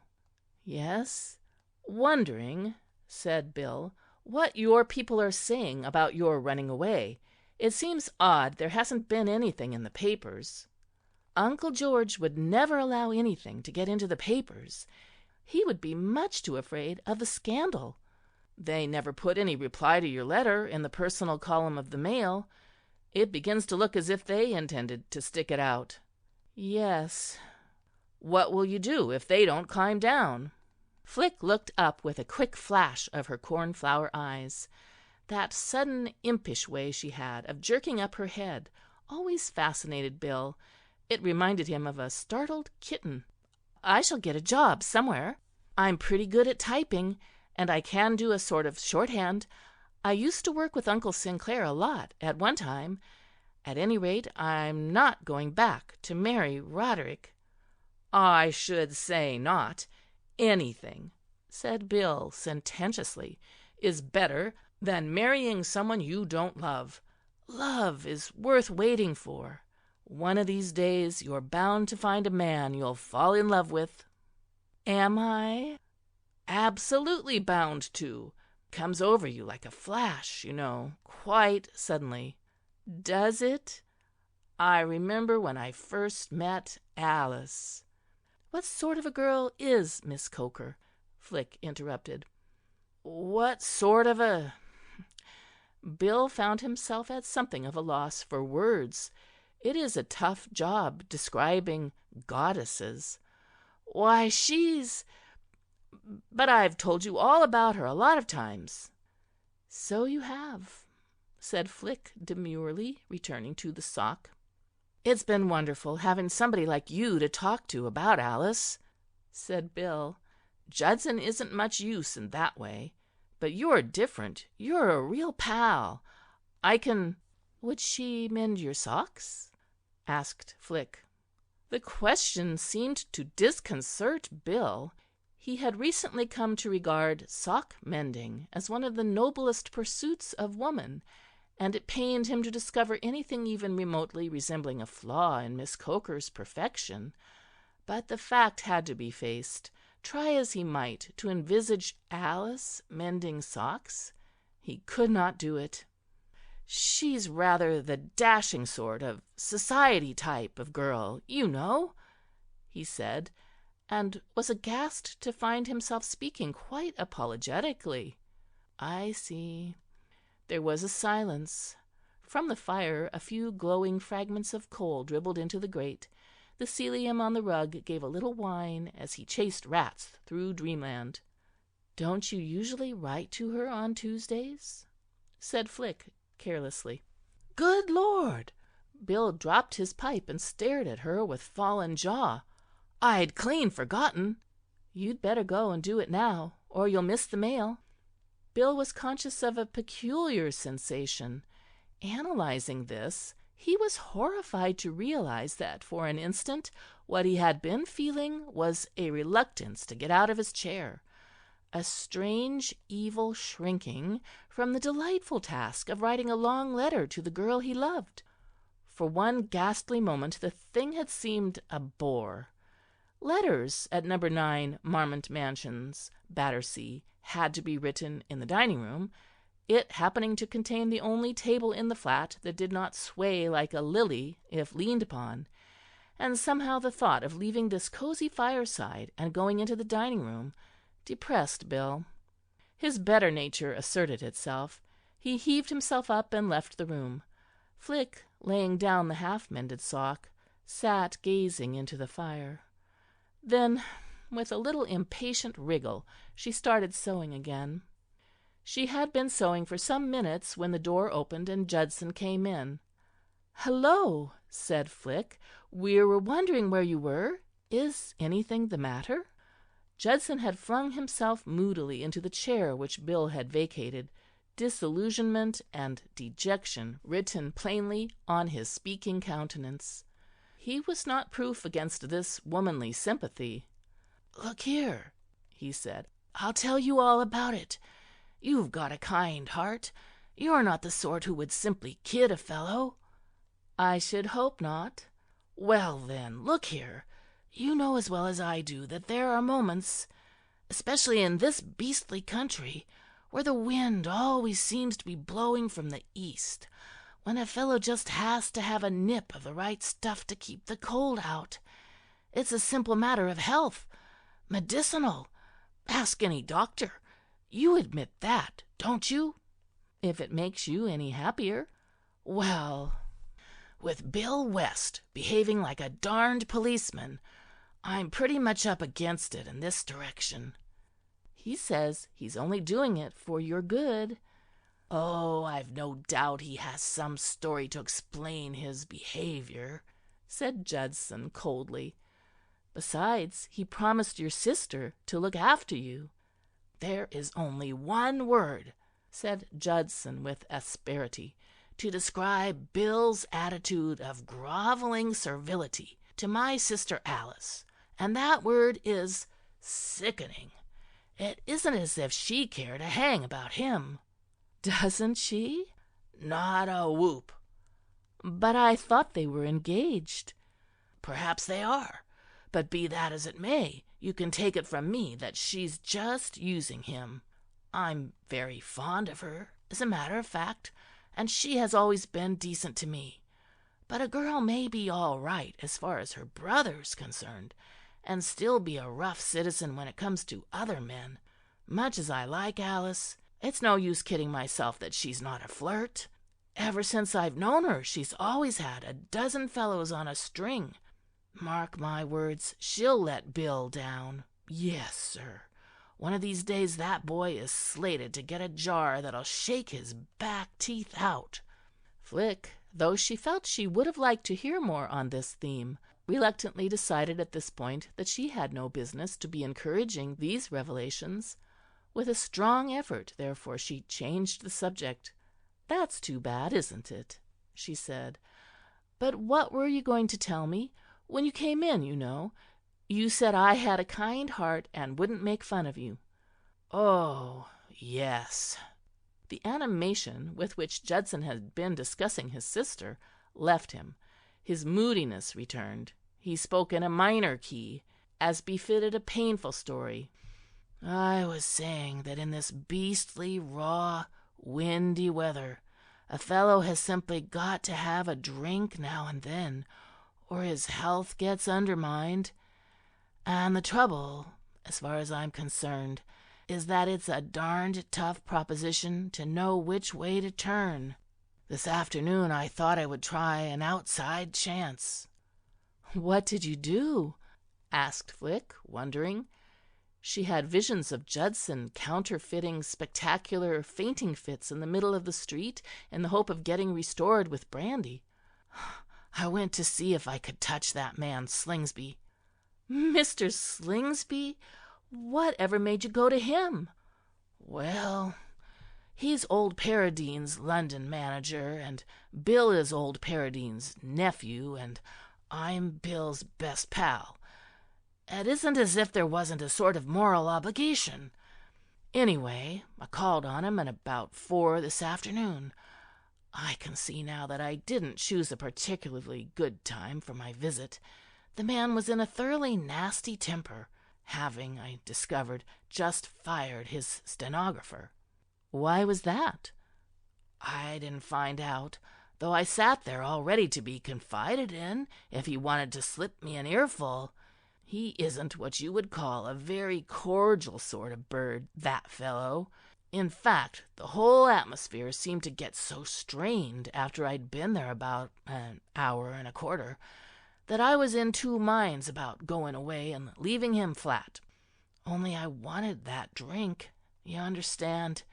"Yes?" "Wondering," said Bill, "what your people are saying about your running away. It seems odd there hasn't been anything in the papers." "Uncle George would never allow anything to get into the papers. He would be much too afraid of the scandal." "They never put any reply to your letter in the personal column of the Mail. It begins to look as if they intended to stick it out." "Yes." "What will you do if they don't climb down?" Flick looked up with a quick flash of her cornflower eyes. That sudden impish way she had of jerking up her head always fascinated Bill, It reminded him of a startled kitten. "I shall get a job somewhere. I'm pretty good at typing, and I can do a sort of shorthand. I used to work with Uncle Sinclair a lot at one time. At any rate, I'm not going back to marry Roderick." "I should say not. Anything," said Bill sententiously, "is better than marrying someone you don't love. Love is worth waiting for. One of these days you're bound to find a man you'll fall in love with." "Am I?" "Absolutely bound to. Comes over you like a flash, quite suddenly." "Does it?" "I remember when I first met Alice." "What sort of a girl is Miss Coker?" Flick interrupted. "What sort of a—" Bill found himself at something of a loss for words. It is a tough job describing goddesses. "Why, but I've told you all about her a lot of times." "So you have," said Flick demurely, returning to the sock. "It's been wonderful having somebody like you to talk to about Alice," said Bill. "Judson isn't much use in that way. But you're different. You're a real pal. I can—" "Would she mend your socks?" asked Flick. The question seemed to disconcert Bill. He had recently come to regard sock-mending as one of the noblest pursuits of woman, and it pained him to discover anything even remotely resembling a flaw in Miss Coker's perfection. But the fact had to be faced. Try as he might to envisage Alice mending socks, he could not do it. "She's rather the dashing sort of society type of girl, he said, and was aghast to find himself speaking quite apologetically. "I see." There was a silence. From the fire a few glowing fragments of coal dribbled into the grate. The cilium on the rug gave a little whine as he chased rats through dreamland. "Don't you usually write to her on Tuesdays?" said Flick carelessly. "Good Lord!" Bill dropped his pipe and stared at her with fallen jaw. "I'd clean forgotten." "You'd better go and do it now, or you'll miss the mail." Bill was conscious of a peculiar sensation. Analyzing this, he was horrified to realize that for an instant what he had been feeling was a reluctance to get out of his chair, a strange evil shrinking from the delightful task of writing a long letter to the girl he loved. For one ghastly moment the thing had seemed a bore. Letters at No. 9 Marmont Mansions, Battersea, had to be written in the dining-room, it happening to contain the only table in the flat that did not sway like a lily if leaned upon, and somehow the thought of leaving this cozy fireside and going into the dining-room depressed Bill. His better nature asserted itself. He heaved himself up and left the room. Flick, laying down the half-mended sock, sat gazing into the fire. Then, with a little impatient wriggle, she started sewing again. She had been sewing for some minutes when the door opened and Judson came in. "Hello," said Flick. "We were wondering where you were. Is anything the matter?" Judson had flung himself moodily into the chair which Bill had vacated, disillusionment and dejection written plainly on his speaking countenance. He was not proof against this womanly sympathy. "Look here," he said, "I'll tell you all about it. You've got a kind heart. You're not the sort who would simply kid a fellow." "I should hope not." "Well, then, look here. You know as well as I do that there are moments, especially in this beastly country, where the wind always seems to be blowing from the east, when a fellow just has to have a nip of the right stuff to keep the cold out. It's a simple matter of health. Medicinal. Ask any doctor. You admit that, don't you?" "If it makes you any happier." "Well, with Bill West behaving like a darned policeman, I'm pretty much up against it in this direction." "He says he's only doing it for your good." "Oh, I've no doubt he has some story to explain his behavior," said Judson coldly. "Besides, he promised your sister to look after you." "There is only one word," said Judson with asperity, "to describe Bill's attitude of grovelling servility to my sister Alice, and that word is sickening. It isn't as if she cared a hang about him." "Doesn't she?" "Not a whoop." "But I thought they were engaged." "Perhaps they are. But be that as it may, you can take it from me that she's just using him. I'm very fond of her, as a matter of fact, and she has always been decent to me. But a girl may be all right as far as her brother's concerned, and still be a rough citizen when it comes to other men. Much as I like Alice, it's no use kidding myself that she's not a flirt. Ever since I've known her, she's always had a dozen fellows on a string. Mark my words, she'll let Bill down. Yes, sir. One of these days that boy is slated to get a jar that'll shake his back teeth out." Flick, though she felt she would have liked to hear more on this theme, reluctantly decided at this point that she had no business to be encouraging these revelations. With a strong effort, therefore, she changed the subject. "That's too bad, isn't it?" she said. "But what were you going to tell me? When you came in, you know, you said I had a kind heart and wouldn't make fun of you." "Oh, yes." The animation with which Judson had been discussing his sister left him. His moodiness returned. He spoke in a minor key, as befitted a painful story. "I was saying that in this beastly, raw, windy weather a fellow has simply got to have a drink now and then, or his health gets undermined. And the trouble, as far as I'm concerned, is that it's a darned tough proposition to know which way to turn. This afternoon I thought I would try an outside chance." "What did you do?" asked Flick, wondering. She had visions of Judson counterfeiting spectacular fainting fits in the middle of the street in the hope of getting restored with brandy. "I went to see if I could touch that man Slingsby." "Mr. Slingsby? What ever made you go to him?" "Well, he's old Paradine's London manager, and Bill is old Paradine's nephew, and I'm Bill's best pal. It isn't as if there wasn't a sort of moral obligation. Anyway, I called on him at about 4 this afternoon. I can see now that I didn't choose a particularly good time for my visit. The man was in a thoroughly nasty temper, having, I discovered, just fired his stenographer." "Why was that?" "I didn't find out, though I sat there all ready to be confided in if he wanted to slip me an earful. He isn't what you would call a very cordial sort of bird, that fellow. In fact, the whole atmosphere seemed to get so strained after I'd been there about an hour and a quarter that I was in two minds about going away and leaving him flat. Only I wanted that drink, you understand,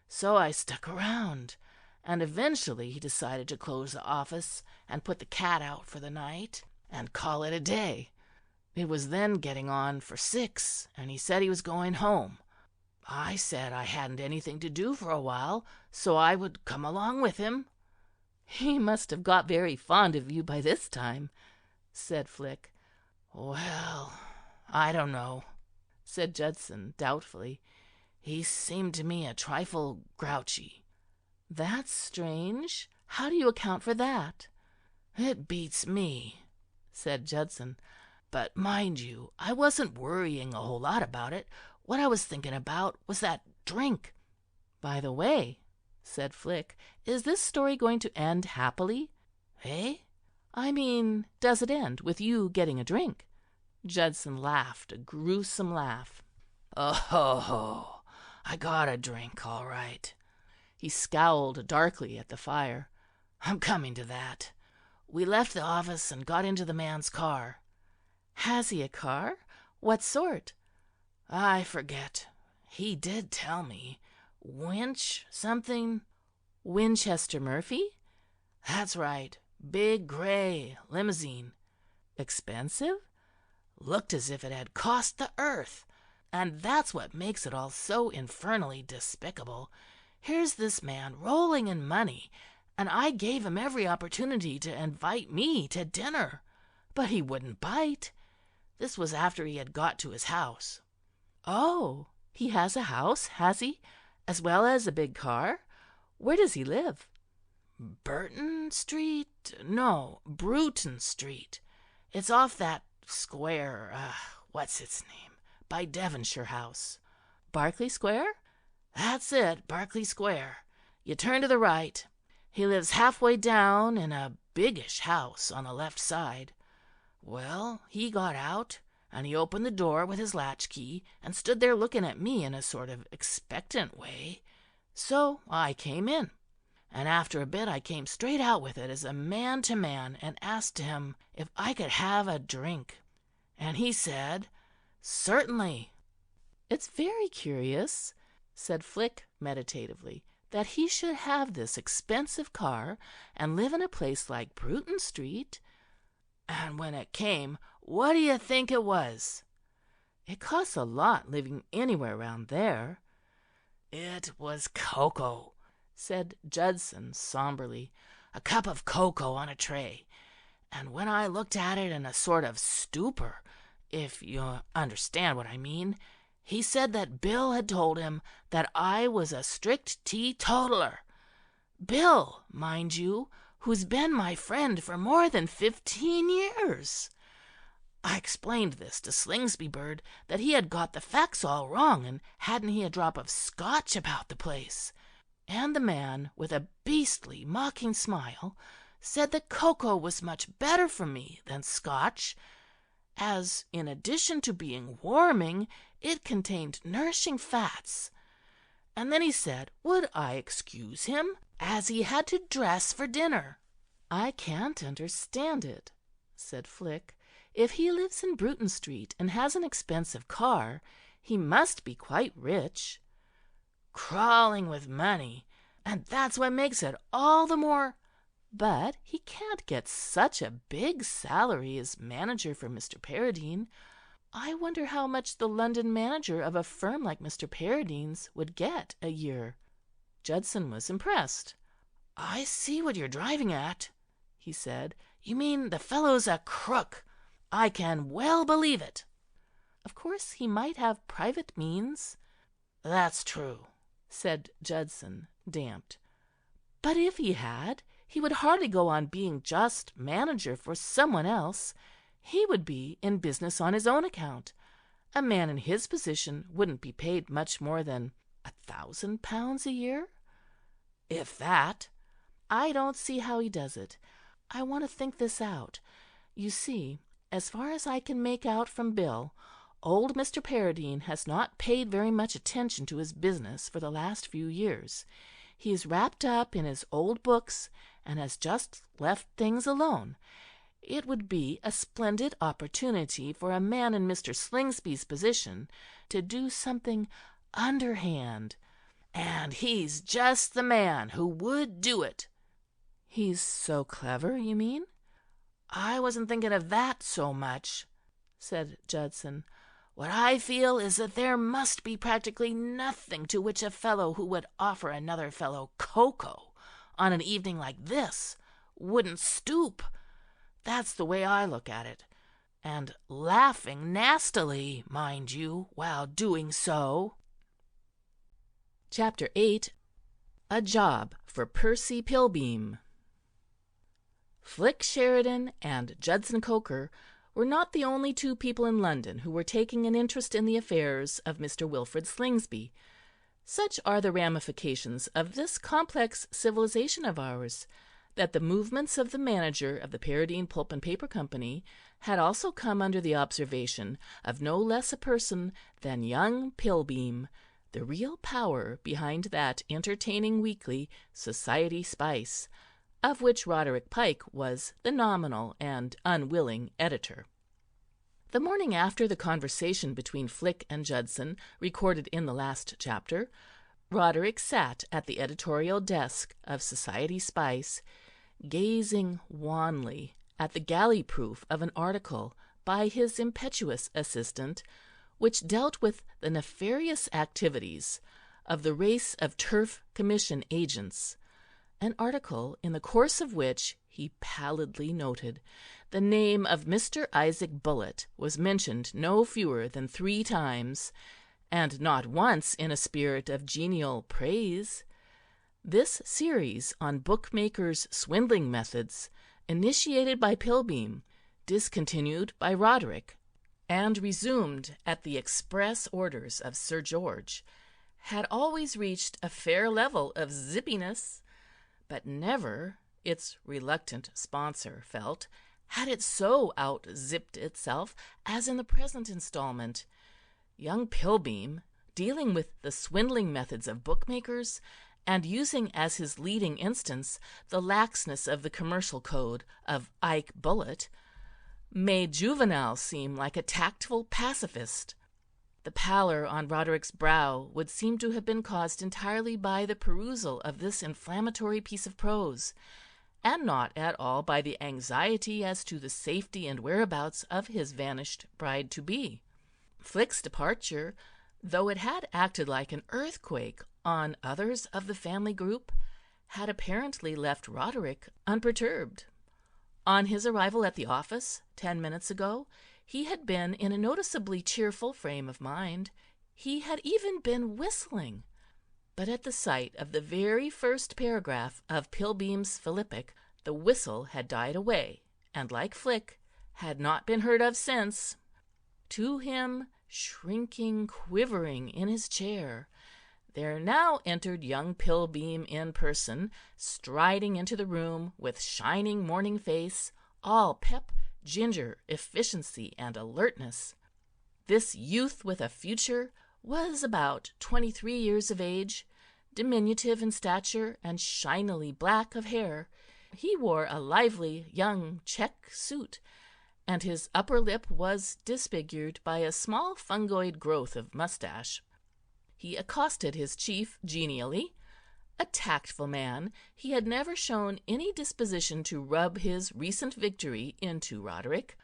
so I stuck around, and eventually he decided to close the office and put the cat out for the night and call it a day. It was then getting on for 6, and he said he was going home. I said I hadn't anything to do for a while, so I would come along with him." "He must have got very fond of you by this time," said Flick. "Well, I don't know," said Judson doubtfully. "He seemed to me a trifle grouchy." "That's strange. How do you account for that?" "It beats me," said Judson. "But mind you, I wasn't worrying a whole lot about it. What I was thinking about was that drink." "By the way," said Flick, "is this story going to end happily?" "Eh?" "I mean, does it end with you getting a drink?" Judson laughed a gruesome laugh. "Oh, I got a drink, all right." He scowled darkly at the fire. "I'm coming to that. We left the office and got into the man's car." "Has he a car? What sort?" "I forget. He did tell me. Winch something." "Winchester Murphy?" "That's right. Big gray limousine." Expensive? Looked as if it had cost the earth. And that's what makes it all so infernally despicable. Here's this man rolling in money, and I gave him every opportunity to invite me to dinner. But he wouldn't bite. This was after he had got to his house. Oh, he has a house, has he? As well as a big car? Where does he live? Burton Street? No, Bruton Street. It's off that square, what's its name? By Devonshire House. Berkeley Square? That's it, Berkeley Square. You turn to the right. He lives halfway down in a biggish house on the left side. Well, he got out, and he opened the door with his latchkey and stood there looking at me in a sort of expectant way. So I came in, and after a bit I came straight out with it as a man to man and asked him if I could have a drink. And he said, "Certainly." It's very curious, said Flick meditatively, that he should have this expensive car and live in a place like Bruton Street. And when it came, what do you think it was? It costs a lot living anywhere round there. It was cocoa, said Judson somberly. A cup of cocoa on a tray. And when I looked at it in a sort of stupor, if you understand what I mean, he said that Bill had told him that I was a strict teetotaler. Bill, mind you, who's been my friend for more than 15 years. I explained this to Slingsby Bird, that he had got the facts all wrong, and hadn't he a drop of Scotch about the place? And the man, with a beastly mocking smile, said that cocoa was much better for me than Scotch, as, in addition to being warming, it contained nourishing fats. And then he said, would I excuse him, as he had to dress for dinner. I can't understand it, said Flick. If he lives in Bruton Street and has an expensive car, he must be quite rich. Crawling with money, and that's what makes it all the more. But he can't get such a big salary as manager for Mr. Paradine. I wonder how much the London manager of a firm like Mr. Paradine's would get a year. Judson was impressed. I see what you're driving at, he said. You mean the fellow's a crook. I can well believe it. Of course he might have private means. That's true, said Judson, damped. But if he had, he would hardly go on being just manager for someone else. He would be in business on his own account. A man in his position wouldn't be paid much more than £1,000 a year. If that. I don't see how he does it. I want to think this out. You see, as far as I can make out from Bill, old Mr. Paradine has not paid very much attention to his business for the last few years. He is wrapped up in his old books and has just left things alone. It would be a splendid opportunity for a man in Mr. Slingsby's position to do something underhand, and he's just the man who would do it. He's so clever, you mean? I wasn't thinking of that so much, said Judson. What I feel is that there must be practically nothing to which a fellow who would offer another fellow cocoa on an evening like this wouldn't stoop. That's the way I look at it. And laughing nastily, mind you, while doing so. Chapter 8. A Job for Percy Pilbeam. Flick Sheridan and Judson Coker were not the only two people in London who were taking an interest in the affairs of Mr. Wilfrid Slingsby. Such are the ramifications of this complex civilization of ours, that the movements of the manager of the Paradine Pulp and Paper Company had also come under the observation of no less a person than young Pilbeam, the real power behind that entertaining weekly, Society Spice, of which Roderick Pike was the nominal and unwilling editor. The morning after the conversation between Flick and Judson, recorded in the last chapter, Roderick sat at the editorial desk of Society Spice, gazing wanly at the galley proof of an article by his impetuous assistant, which dealt with the nefarious activities of the race of turf commission agents, an article in the course of which, he pallidly noted, the name of Mr. Isaac Bullet was mentioned no fewer than 3 times, and not once in a spirit of genial praise. This series on bookmakers' swindling methods, initiated by Pilbeam, discontinued by Roderick, and resumed at the express orders of Sir George, had always reached a fair level of zippiness, but never, its reluctant sponsor felt, had it so out-zipped itself as in the present installment. Young Pilbeam, dealing with the swindling methods of bookmakers, and using as his leading instance the laxness of the commercial code of Ike Bullet, made Juvenal seem like a tactful pacifist. The pallor on Roderick's brow would seem to have been caused entirely by the perusal of this inflammatory piece of prose, and not at all by the anxiety as to the safety and whereabouts of his vanished bride-to-be. Flick's departure, though it had acted like an earthquake on others of the family group, had apparently left Roderick unperturbed. On his arrival at the office 10 minutes ago, he had been in a noticeably cheerful frame of mind. He had even been whistling. But at the sight of the very first paragraph of Pilbeam's Philippic, the whistle had died away, and, like Flick, had not been heard of since. To him, shrinking, quivering in his chair, there now entered young Pilbeam in person, striding into the room with shining morning face, all pep, ginger, efficiency, and alertness. This youth with a future was about 23 years of age, diminutive in stature and shinily black of hair. He wore a lively young check suit, and his upper lip was disfigured by a small fungoid growth of mustache. He accosted his chief genially. A tactful man, he had never shown any disposition to rub his recent victory into Roderick.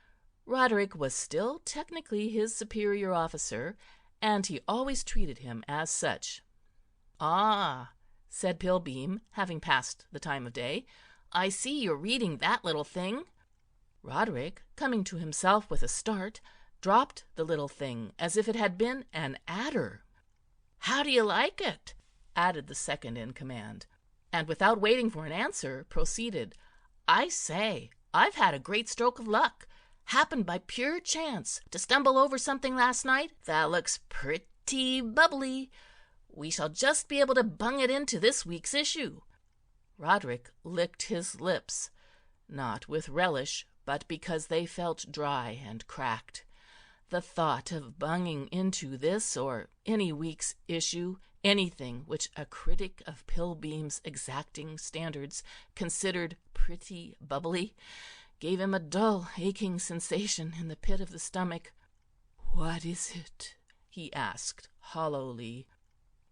Roderick was still technically his superior officer, and he always treated him as such. "Ah," said Pilbeam, having passed the time of day, "I see you're reading that little thing." Roderick, coming to himself with a start, dropped the little thing as if it had been an adder. "How do you like it?" added the second in command, and without waiting for an answer, proceeded. "I say, I've had a great stroke of luck. Happened by pure chance to stumble over something last night that looks pretty bubbly. We shall just be able to bung it into this week's issue." Roderick licked his lips, not with relish, but because they felt dry and cracked. The thought of bunging into this or any week's issue, anything which a critic of Pilbeam's exacting standards considered pretty bubbly, gave him a dull, aching sensation in the pit of the stomach. "What is it?" he asked hollowly.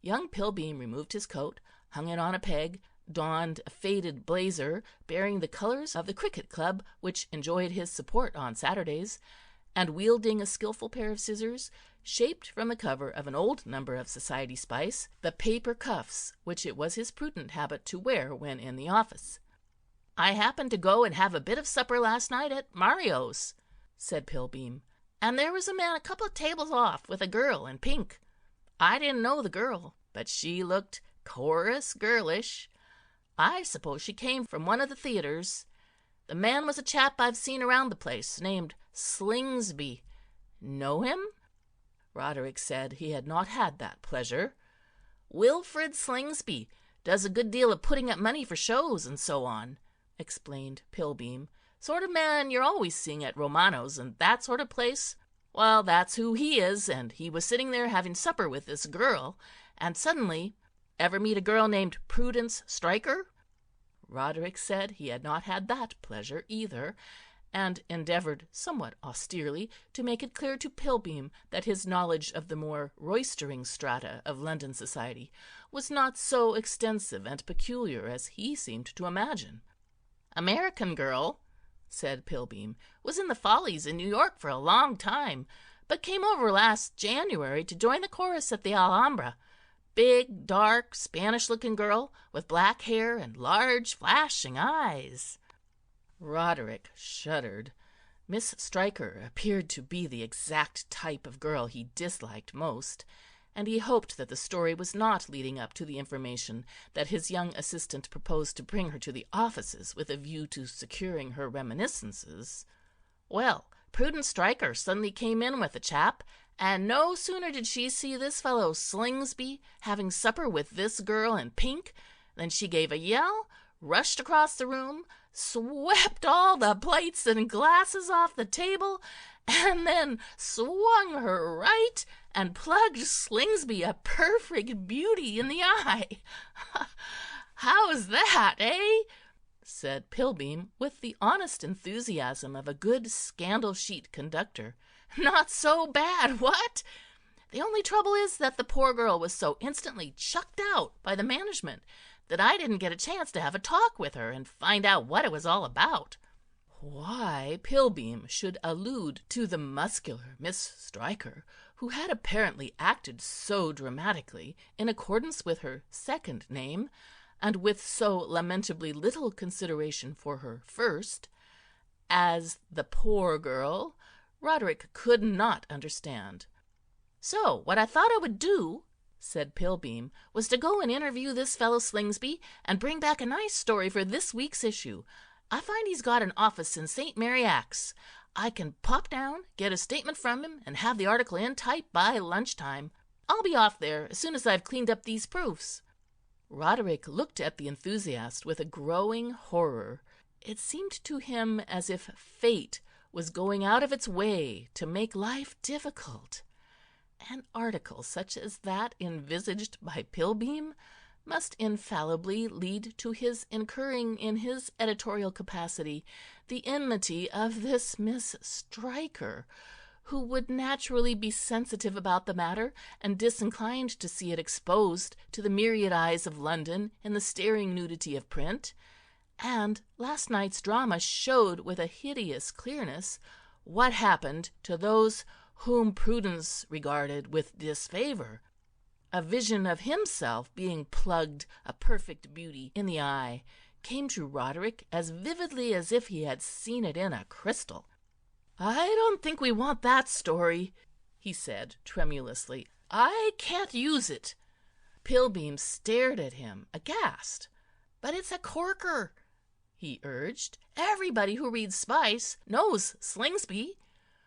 Young Pilbeam removed his coat, hung it on a peg, donned a faded blazer bearing the colors of the cricket club which enjoyed his support on Saturdays, and wielding a skilful pair of scissors, shaped from the cover of an old number of Society Spice the paper cuffs which it was his prudent habit to wear when in the office. "I happened to go and have a bit of supper last night at Mario's," said Pilbeam, "and there was a man a couple of tables off with a girl in pink. I didn't know the girl, but she looked chorus girlish. I suppose she came from one of the theaters. The man was a chap I've seen around the place, named Slingsby. Know him?" Roderick said he had not had that pleasure. "Wilfrid Slingsby does a good deal of putting up money for shows and so on," explained Pilbeam. "Sort of man you're always seeing at Romano's and that sort of place. Well, that's who he is, and he was sitting there having supper with this girl, and suddenly, ever meet a girl named Prudence Stryker?" Roderick said he had not had that pleasure either, and endeavored somewhat austerely to make it clear to Pilbeam that his knowledge of the more roystering strata of London society was not so extensive and peculiar as he seemed to imagine. "American girl?" said Pilbeam. "Was in the Follies in New York for a long time, but came over last January to join the chorus at the Alhambra. Big, dark, Spanish-looking girl with black hair and large, flashing eyes." Roderick shuddered. Miss Stryker appeared to be the exact type of girl he disliked most, and he hoped that the story was not leading up to the information that his young assistant proposed to bring her to the offices with a view to securing her reminiscences. Well, Prudence Stryker suddenly came in with the chap, and no sooner did she see this fellow Slingsby having supper with this girl in pink than she gave a yell, rushed across the room, swept all the plates and glasses off the table, and then swung her right and plugged Slingsby a perfect beauty in the eye. "How's that, eh?" said Pilbeam, with the honest enthusiasm of a good scandal-sheet conductor. "Not so bad, what? The only trouble is that the poor girl was so instantly chucked out by the management that I didn't get a chance to have a talk with her and find out what it was all about." Why Pilbeam should allude to the muscular Miss Stryker, who had apparently acted so dramatically in accordance with her second name, and with so lamentably little consideration for her first, as the poor girl, Roderick could not understand. "So what I thought I would do," said Pilbeam, "was to go and interview this fellow Slingsby and bring back a nice story for this week's issue. I find he's got an office in St. Mary Axe. I can pop down, get a statement from him, and have the article in type by lunchtime. I'll be off there as soon as I've cleaned up these proofs." Roderick looked at the enthusiast with a growing horror. It seemed to him as if fate was going out of its way to make life difficult. An article such as that envisaged by Pilbeam must infallibly lead to his incurring in his editorial capacity the enmity of this Miss Stryker, who would naturally be sensitive about the matter and disinclined to see it exposed to the myriad eyes of London in the staring nudity of print. And last night's drama showed with a hideous clearness what happened to those whom Prudence regarded with disfavor. A vision of himself being plugged a perfect beauty in the eye came to Roderick as vividly as if he had seen it in a crystal. "I don't think we want that story," he said tremulously. "I can't use it." Pilbeam stared at him aghast. "But it's a corker," he urged. "Everybody who reads Spice knows Slingsby."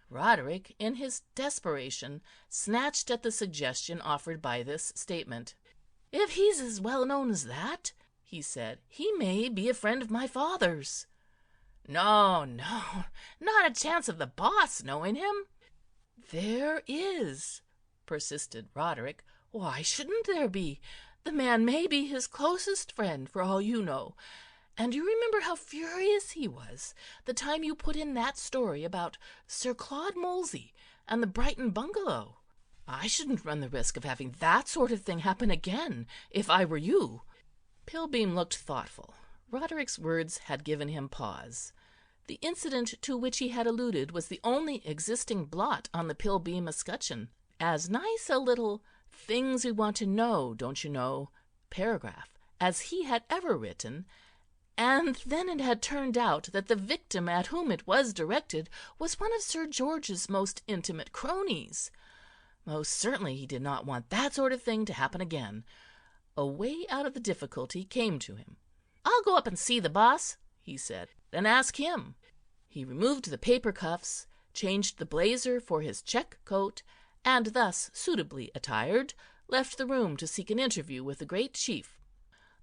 Roderick, in his desperation, snatched at the suggestion offered by this statement. "If he's as well known as that," he said, "he may be a friend of my father's." "No, not a chance of the boss knowing him." "There is," persisted Roderick. "Why shouldn't there be? The man may be his closest friend, for all you know. And you remember how furious he was the time you put in that story about Sir Claude Molesey and the Brighton bungalow. I shouldn't run the risk of having that sort of thing happen again, if I were you." Pilbeam looked thoughtful. Roderick's words had given him pause. The incident to which he had alluded was the only existing blot on the Pilbeam escutcheon. As nice a little "things we want to know, don't you know" paragraph as he had ever written, and then it had turned out that the victim at whom it was directed was one of Sir George's most intimate cronies. Most certainly he did not want that sort of thing to happen again. A way out of the difficulty came to him. "I'll go up and see the boss," he said, "and ask him." He removed the paper cuffs, changed the blazer for his check coat, and thus suitably attired, left the room to seek an interview with the great chief.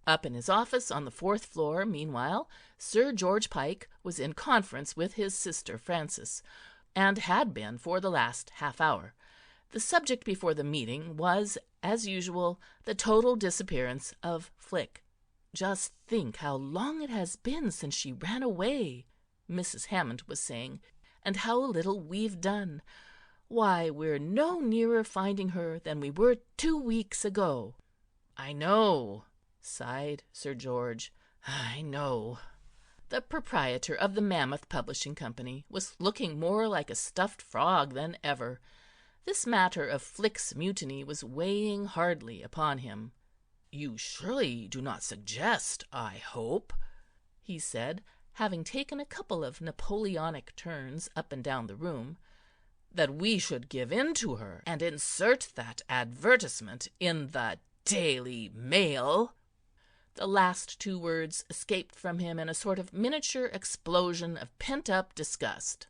Up in his office on the 4th floor, meanwhile, Sir George Pike was in conference with his sister Frances, and had been for the last half-hour. The subject before the meeting was, as usual, the total disappearance of Flick. "Just think how long it has been since she ran away," Mrs. Hammond was saying, "and how little we've done. Why, we're no nearer finding her than we were 2 weeks ago." "I know," sighed Sir George, "I know." the proprietor of the Mammoth Publishing Company, was looking more like a stuffed frog than ever. This matter of Flick's mutiny was weighing hardly upon him. "You surely do not suggest, I hope," he said, having taken a couple of Napoleonic turns up and down the room, "that we should give in to her and insert that advertisement in the Daily Mail?" The last two words escaped from him in a sort of miniature explosion of pent-up disgust.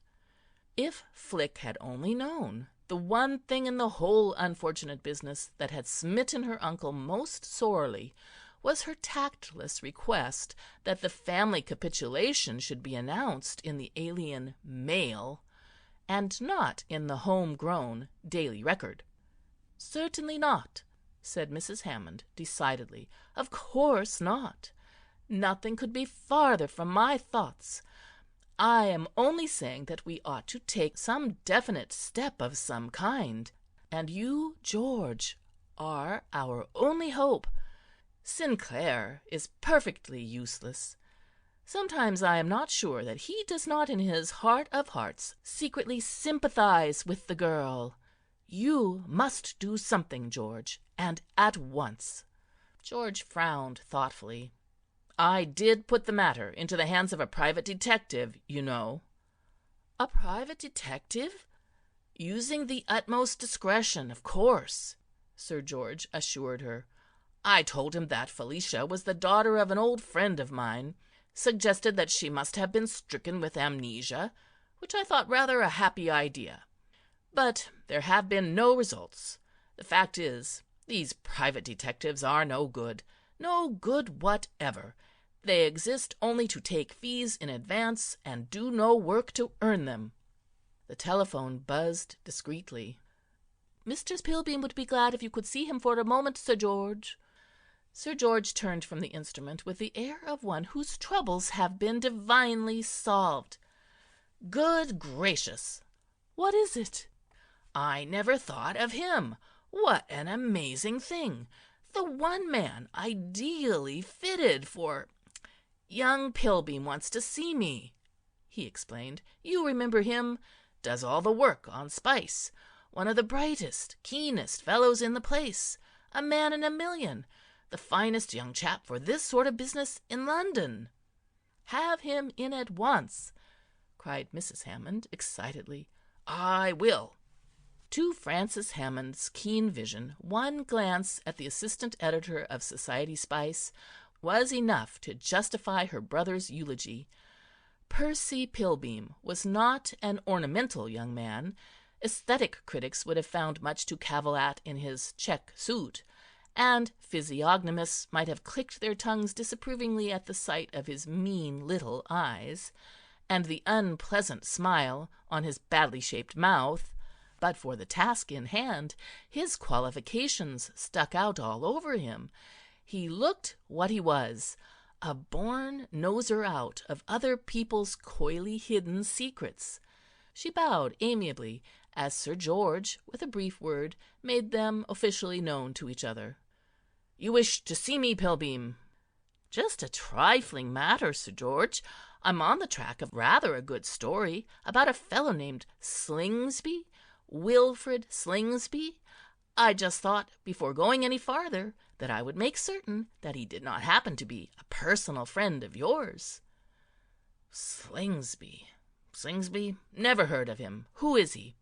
If Flick had only known, the one thing in the whole unfortunate business that had smitten her uncle most sorely was her tactless request that the family capitulation should be announced in the alien Mail, and not in the home-grown Daily Record. "Certainly not," said Mrs. Hammond decidedly. "Of course not. Nothing could be farther from my thoughts. I am only saying that we ought to take some definite step of some kind, and you, George, are our only hope. Sinclair is perfectly useless. Sometimes I am not sure that he does not in his heart of hearts secretly sympathize with the girl. You must do something, George, and at once." George frowned thoughtfully. "I did put the matter into the hands of a private detective, you know." "A private detective?" "Using the utmost discretion, of course," Sir George assured her. "I told him that Felicia was the daughter of an old friend of mine, suggested that she must have been stricken with amnesia, which I thought rather a happy idea. But there have been no results. The fact is, these private detectives are no good whatever. They exist only to take fees in advance and do no work to earn them." The telephone buzzed discreetly. "Mr. Pilbeam would be glad if you could see him for a moment, Sir George." Sir George turned from the instrument with the air of one whose troubles have been divinely solved. "Good gracious!" "What is it?" "I never thought of him. What an amazing thing! The one man ideally fitted for— Young Pilbeam wants to see me," he explained. "You remember him? Does all the work on spice. One of the brightest, keenest fellows in the place. A man in a million. The finest young chap for this sort of business in London." "Have him in at once," cried Mrs. Hammond excitedly. "I will." To Frances Hammond's keen vision, one glance at the assistant editor of Society Spice was enough to justify her brother's eulogy. Percy Pilbeam was not an ornamental young man. Aesthetic critics would have found much to cavil at in his check suit, and physiognomists might have clicked their tongues disapprovingly at the sight of his mean little eyes, and the unpleasant smile on his badly shaped mouth. But for the task in hand, his qualifications stuck out all over him. He looked what he was, a born noser out of other people's coyly hidden secrets. She bowed amiably as Sir George, with a brief word, made them officially known to each other. "You wish to see me, Pilbeam?" "Just a trifling matter, Sir George. I'm on the track of rather a good story about a fellow named Slingsby, Wilfrid Slingsby. I just thought, before going any farther, that I would make certain that he did not happen to be a personal friend of yours." "Slingsby? Never heard of him. Who is he?"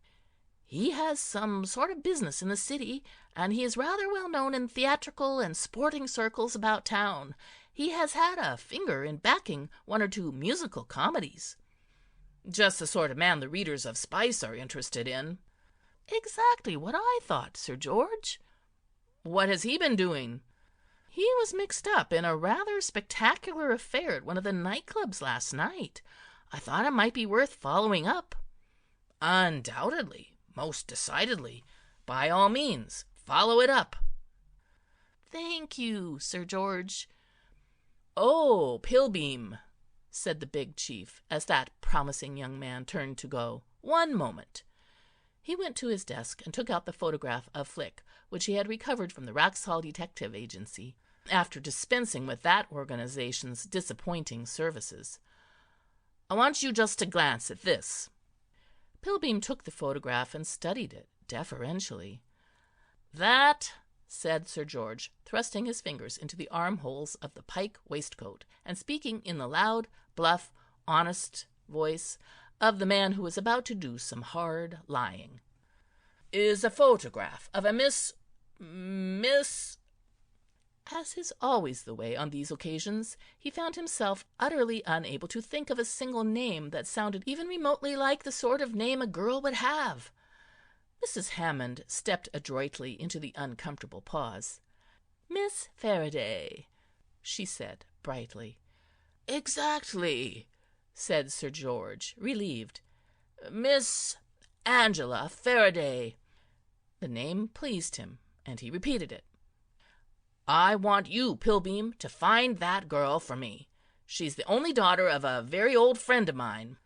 "He has some sort of business in the city, and he is rather well known in theatrical and sporting circles about town. He has had a finger in backing one or two musical comedies." "Just the sort of man the readers of Spice are interested in." "Exactly what I thought, Sir George." "What has he been doing?" "He was mixed up in a rather spectacular affair at one of the nightclubs last night. I thought it might be worth following up." "Undoubtedly, most decidedly. By all means, follow it up." "Thank you, Sir George." "Oh, Pilbeam," said the big chief, as that promising young man turned to go. "One moment." He went to his desk and took out the photograph of Flick, which he had recovered from the Wraxhall Detective Agency, after dispensing with that organization's disappointing services. I want you just to glance at this." Pilbeam took the photograph and studied it deferentially. "That," said Sir George, thrusting his fingers into the armholes of the pike waistcoat, and speaking in the loud, bluff, honest voice of the man who was about to do some hard lying, "is a photograph of a Miss... As is always the way on these occasions, he found himself utterly unable to think of a single name that sounded even remotely like the sort of name a girl would have. Mrs. Hammond stepped adroitly into the uncomfortable pause. "Miss Faraday," she said brightly. "Exactly," said Sir George, relieved. "Miss Angela Faraday." The name pleased him, and he repeated it. "I want you, Pilbeam, to find that girl for me. She's the only daughter of a very old friend of mine."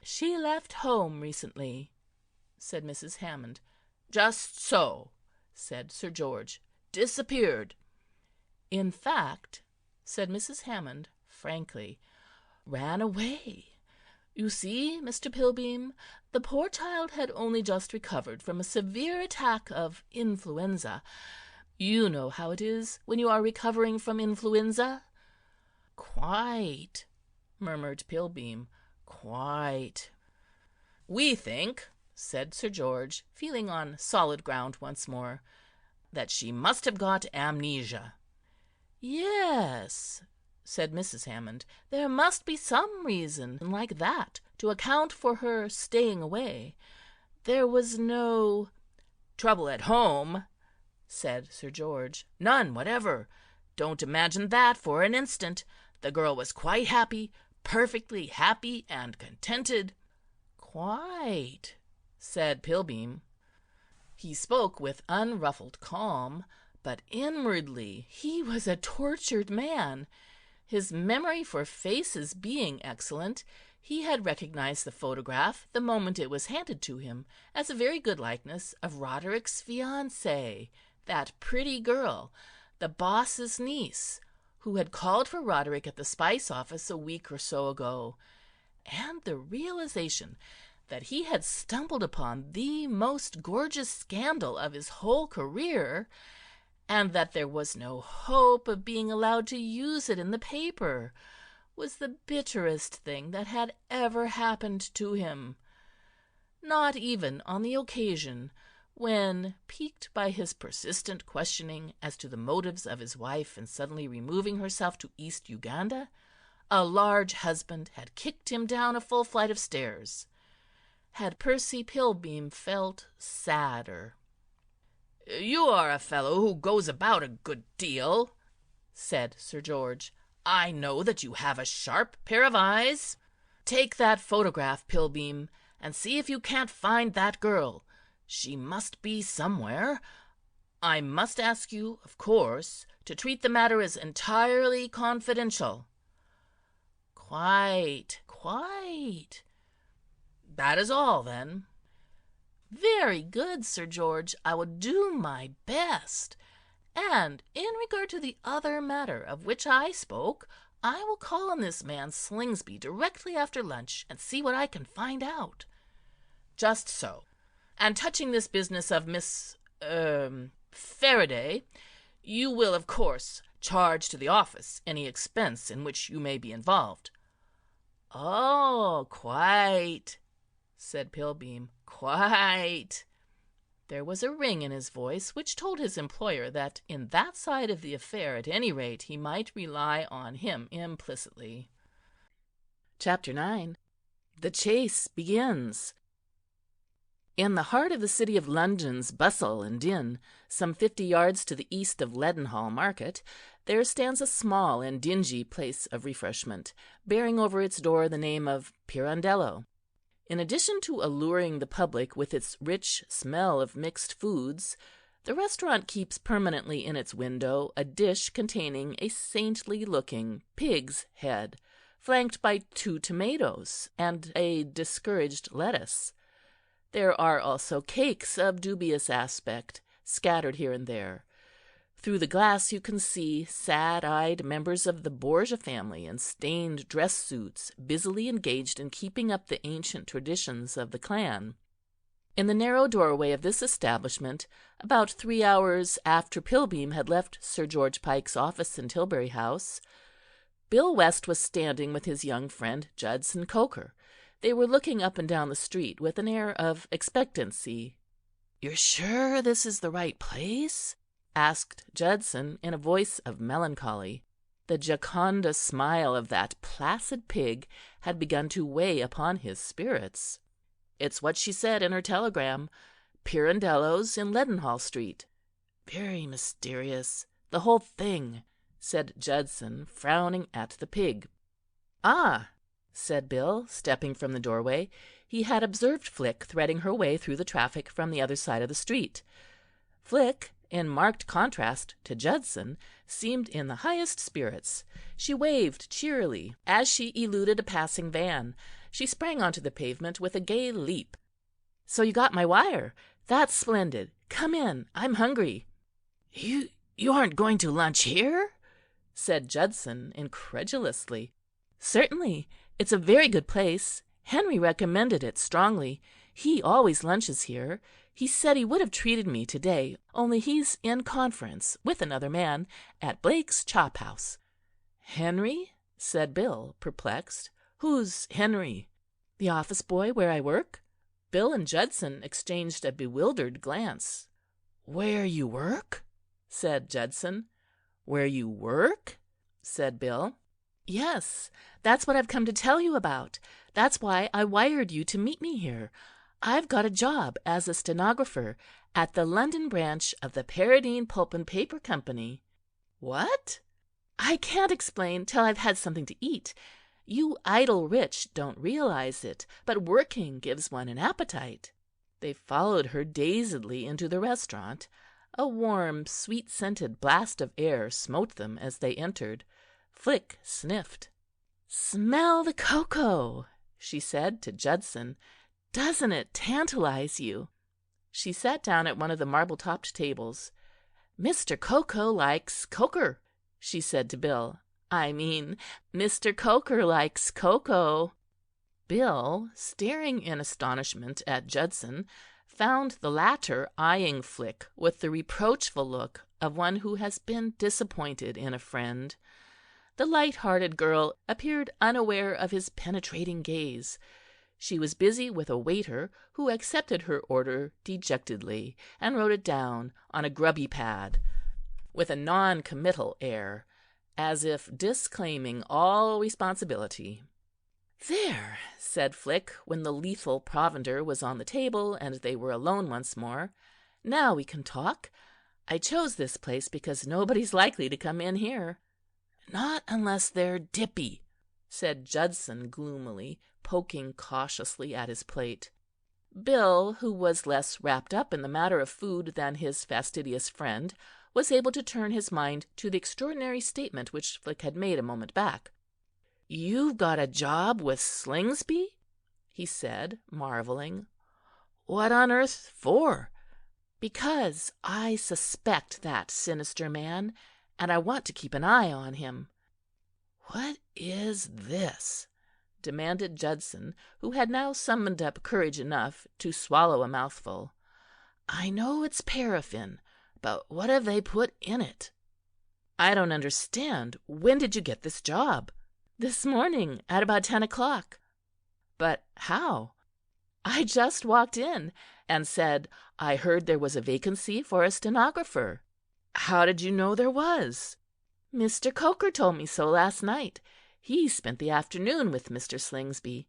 "She left home recently," said Mrs. Hammond. "Just so," said Sir George. "Disappeared." "In fact," said Mrs. Hammond frankly, "ran away. You see, Mr. Pilbeam, the poor child had only just recovered from a severe attack of influenza. You know how it is when you are recovering from influenza." "Quite," murmured Pilbeam, "quite." "We think," said Sir George, feeling on solid ground once more, "that she must have got amnesia." "Yes," said Mrs. Hammond, "there must be some reason like that to account for her staying away. There was no—" "Trouble at home," said Sir George. "None whatever. Don't imagine that for an instant. The girl was quite happy, perfectly happy and contented." "Quite," said Pilbeam. He spoke with unruffled calm, but inwardly he was a tortured man. His memory for faces being excellent, he had recognized the photograph the moment it was handed to him as a very good likeness of Roderick's fiancée, that pretty girl, the boss's niece, who had called for Roderick at the spice office a week or so ago, and the realization that he had stumbled upon the most gorgeous scandal of his whole career, and that there was no hope of being allowed to use it in the paper, was the bitterest thing that had ever happened to him. Not even on the occasion when, piqued by his persistent questioning as to the motives of his wife in suddenly removing herself to East Uganda, a large husband had kicked him down a full flight of stairs, had Percy Pilbeam felt sadder. "You are a fellow who goes about a good deal," said Sir George. "I know that you have a sharp pair of eyes. Take that photograph, Pilbeam, and see if you can't find that girl. She must be somewhere. I must ask you, of course, to treat the matter as entirely confidential." "Quite, quite." "That is all, then." "Very good, Sir George. I will do my best. And in regard to the other matter of which I spoke, I will call on this man Slingsby directly after lunch and see what I can find out." "Just so. And touching this business of Miss Faraday, you will, of course, charge to the office any expense in which you may be involved." "Oh, quite," said Pilbeam, "quite." There was a ring in his voice which told his employer that in that side of the affair, at any rate, he might rely on him implicitly. Chapter 9. The Chase Begins. In the heart of the city of London's bustle and din, some 50 yards to the east of Leadenhall Market, there stands a small and dingy place of refreshment, bearing over its door the name of Pirandello. In addition to alluring the public with its rich smell of mixed foods, the restaurant keeps permanently in its window a dish containing a saintly-looking pig's head, flanked by 2 tomatoes and a discouraged lettuce. There are also cakes of dubious aspect, scattered here and there. Through the glass you can see sad-eyed members of the Borgia family in stained dress suits, busily engaged in keeping up the ancient traditions of the clan. In the narrow doorway of this establishment, about 3 hours after Pilbeam had left Sir George Pike's office in Tilbury House, Bill West was standing with his young friend Judson Coker. They were looking up and down the street with an air of expectancy. "You're sure this is the right place?" asked Judson in a voice of melancholy. The Gioconda smile of that placid pig had begun to weigh upon his spirits. "It's what she said in her telegram. Pirandello's in Leadenhall Street." "Very mysterious, the whole thing," said Judson, frowning at the pig. "Ah!" said Bill, stepping from the doorway. He had observed Flick threading her way through the traffic from the other side of the street. Flick, in marked contrast to Judson, seemed in the highest spirits. She waved cheerily as she eluded a passing van. She sprang onto the pavement with a gay leap. "So you got my wire? That's splendid. Come in. I'm hungry." You aren't going to lunch here?" said Judson incredulously. "Certainly. It's a very good place. Henry recommended it strongly. He always lunches here. He said he would have treated me to-day, only he's in conference with another man at Blake's Chop House." "Henry?" said Bill, perplexed. "Who's Henry?" "The office boy where I work." Bill and Judson exchanged a bewildered glance. "Where you work?" said Judson. "Where you work?" said Bill. "Yes, that's what I've come to tell you about. That's why I wired you to meet me here. I've got a job as a stenographer at the London branch of the Paradine Pulp and Paper Company." "What?" "I can't explain till I've had something to eat. You idle rich don't realize it, but working gives one an appetite." They followed her dazedly into the restaurant. A warm, sweet-scented blast of air smote them as they entered. Flick sniffed. "Smell the cocoa," she said to Judson. "Doesn't it tantalize you?" She sat down at one of the marble-topped tables. "Mr. Cocoa likes Coker," she said to Bill. "I mean, Mr. Coker likes cocoa." Bill, staring in astonishment at Judson, found the latter eyeing Flick with the reproachful look of one who has been disappointed in a friend. The light-hearted girl appeared unaware of his penetrating gaze. She was busy with a waiter who accepted her order dejectedly and wrote it down on a grubby pad with a non-committal air, as if disclaiming all responsibility. "There," said Flick, when the lethal provender was on the table and they were alone once more. "Now we can talk. I chose this place because nobody's likely to come in here." "Not unless they're dippy," said Judson gloomily, poking cautiously at his plate. Bill, who was less wrapped up in the matter of food than his fastidious friend, was able to turn his mind to the extraordinary statement which Flick had made a moment back. "You've got a job with Slingsby?" he said, marvelling. "What on earth for?" "Because I suspect that sinister man, and I want to keep an eye on him." "What is this?" demanded Judson, who had now summoned up courage enough to swallow a mouthful. "I know it's paraffin, but what have they put in it?" "I don't understand. When did you get this job?" "This morning at about 10 o'clock." "But how?" "I just walked in and said I heard there was a vacancy for a stenographer." "How did you know there was?" "Mr. Coker told me so last night. He spent the afternoon with Mr. Slingsby.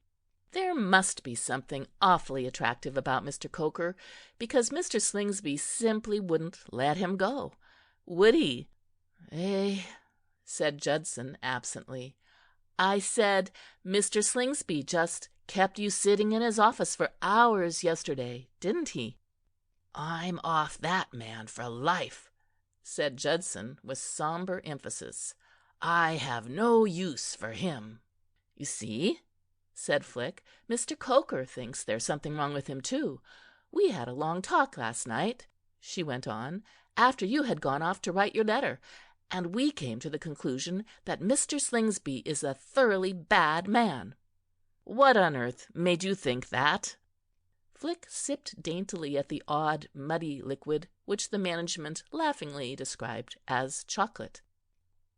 There must be something awfully attractive about Mr. Coker, because Mr. Slingsby simply wouldn't let him go. Would he?" "Eh," said Judson absently. "I said Mr. Slingsby just kept you sitting in his office for hours yesterday, didn't he?" "I'm off that man for life," said Judson with sombre emphasis. "I have no use for him." "You see," said Flick, "Mr. Coker thinks there's something wrong with him, too. We had a long talk last night," she went on, after you had gone off to write your letter, and we came to the conclusion that Mr. Slingsby is a thoroughly bad man." "What on earth made you think that?" Flick sipped daintily at the odd, muddy liquid which the management laughingly described as chocolate.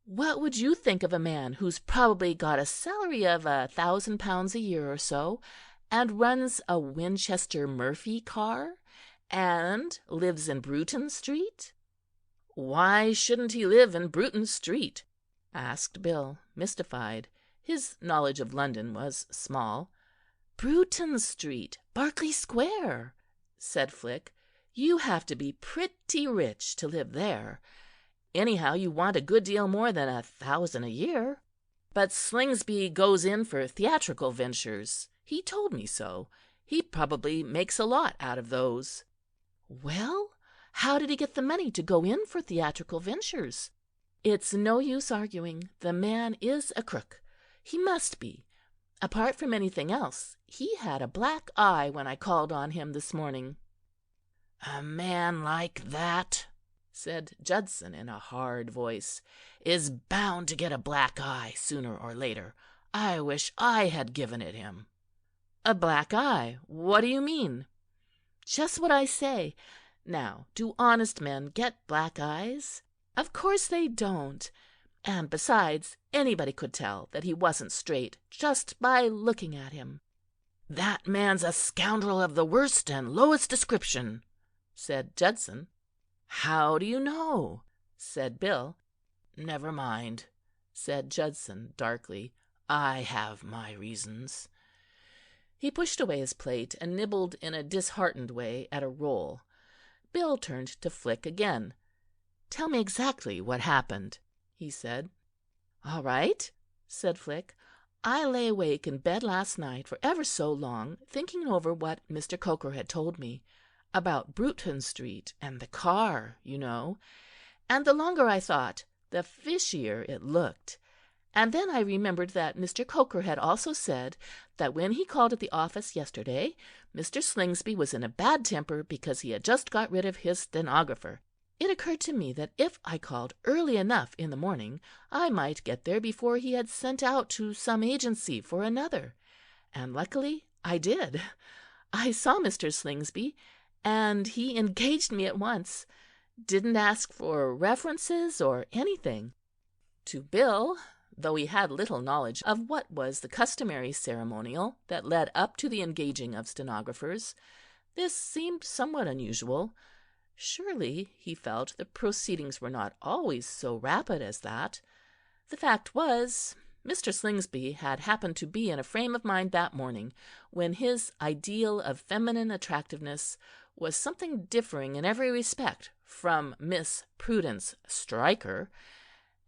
"What would you think of a man who's probably got a salary of £1,000 a year or so, and runs a Winchester Murphy car, and lives in Bruton Street?" "Why shouldn't he live in Bruton Street?" asked Bill, mystified. His knowledge of London was small. "Bruton Street, Berkeley Square," said Flick. "You have to be pretty rich to live there. Anyhow, you want a good deal more than 1,000 a year. But Slingsby goes in for theatrical ventures. He told me so. He probably makes a lot out of those." "Well, how did he get the money to go in for theatrical ventures? It's no use arguing. The man is a crook. He must be. Apart from anything else, he had a black eye when I called on him this morning." "A man like that," said Judson in a hard voice, "is bound to get a black eye sooner or later. I wish I had given it him." "A black eye? What do you mean?" "Just what I say. Now, do honest men get black eyes? Of course they don't. And besides, anybody could tell that he wasn't straight just by looking at him." "That man's a scoundrel of the worst and lowest description," said Judson. "How do you know?" said Bill. "Never mind," said Judson darkly. "I have my reasons." He pushed away his plate and nibbled in a disheartened way at a roll. Bill turned to Flick again. "Tell me exactly what happened," he said. "All right," said Flick. "I lay awake in bed last night for ever so long, thinking over what Mr. Coker had told me, about Bruton Street and the car, you know, and the longer I thought, the fishier it looked. And then I remembered that Mr. Coker had also said that when he called at the office yesterday, Mr. Slingsby was in a bad temper because he had just got rid of his stenographer. It occurred to me that if I called early enough in the morning, I might get there before he had sent out to some agency for another. And luckily I did. I saw Mr. Slingsby, and he engaged me at once. Didn't ask for references or anything." To Bill, though he had little knowledge of what was the customary ceremonial that led up to the engaging of stenographers, this seemed somewhat unusual. Surely, he felt, the proceedings were not always so rapid as that. The fact was, Mr. Slingsby had happened to be in a frame of mind that morning when his ideal of feminine attractiveness was something differing in every respect from Miss Prudence Stryker,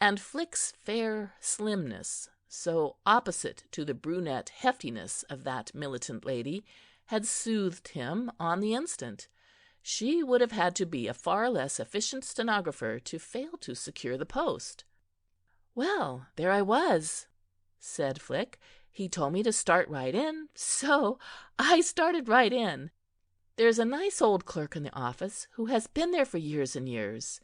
and Flick's fair slimness, so opposite to the brunette heftiness of that militant lady, had soothed him on the instant. She would have had to be a far less efficient stenographer to fail to secure the post. "Well, there I was," said Flick. "He told me to start right in, so I started right in. There's a nice old clerk in the office who has been there for years and years.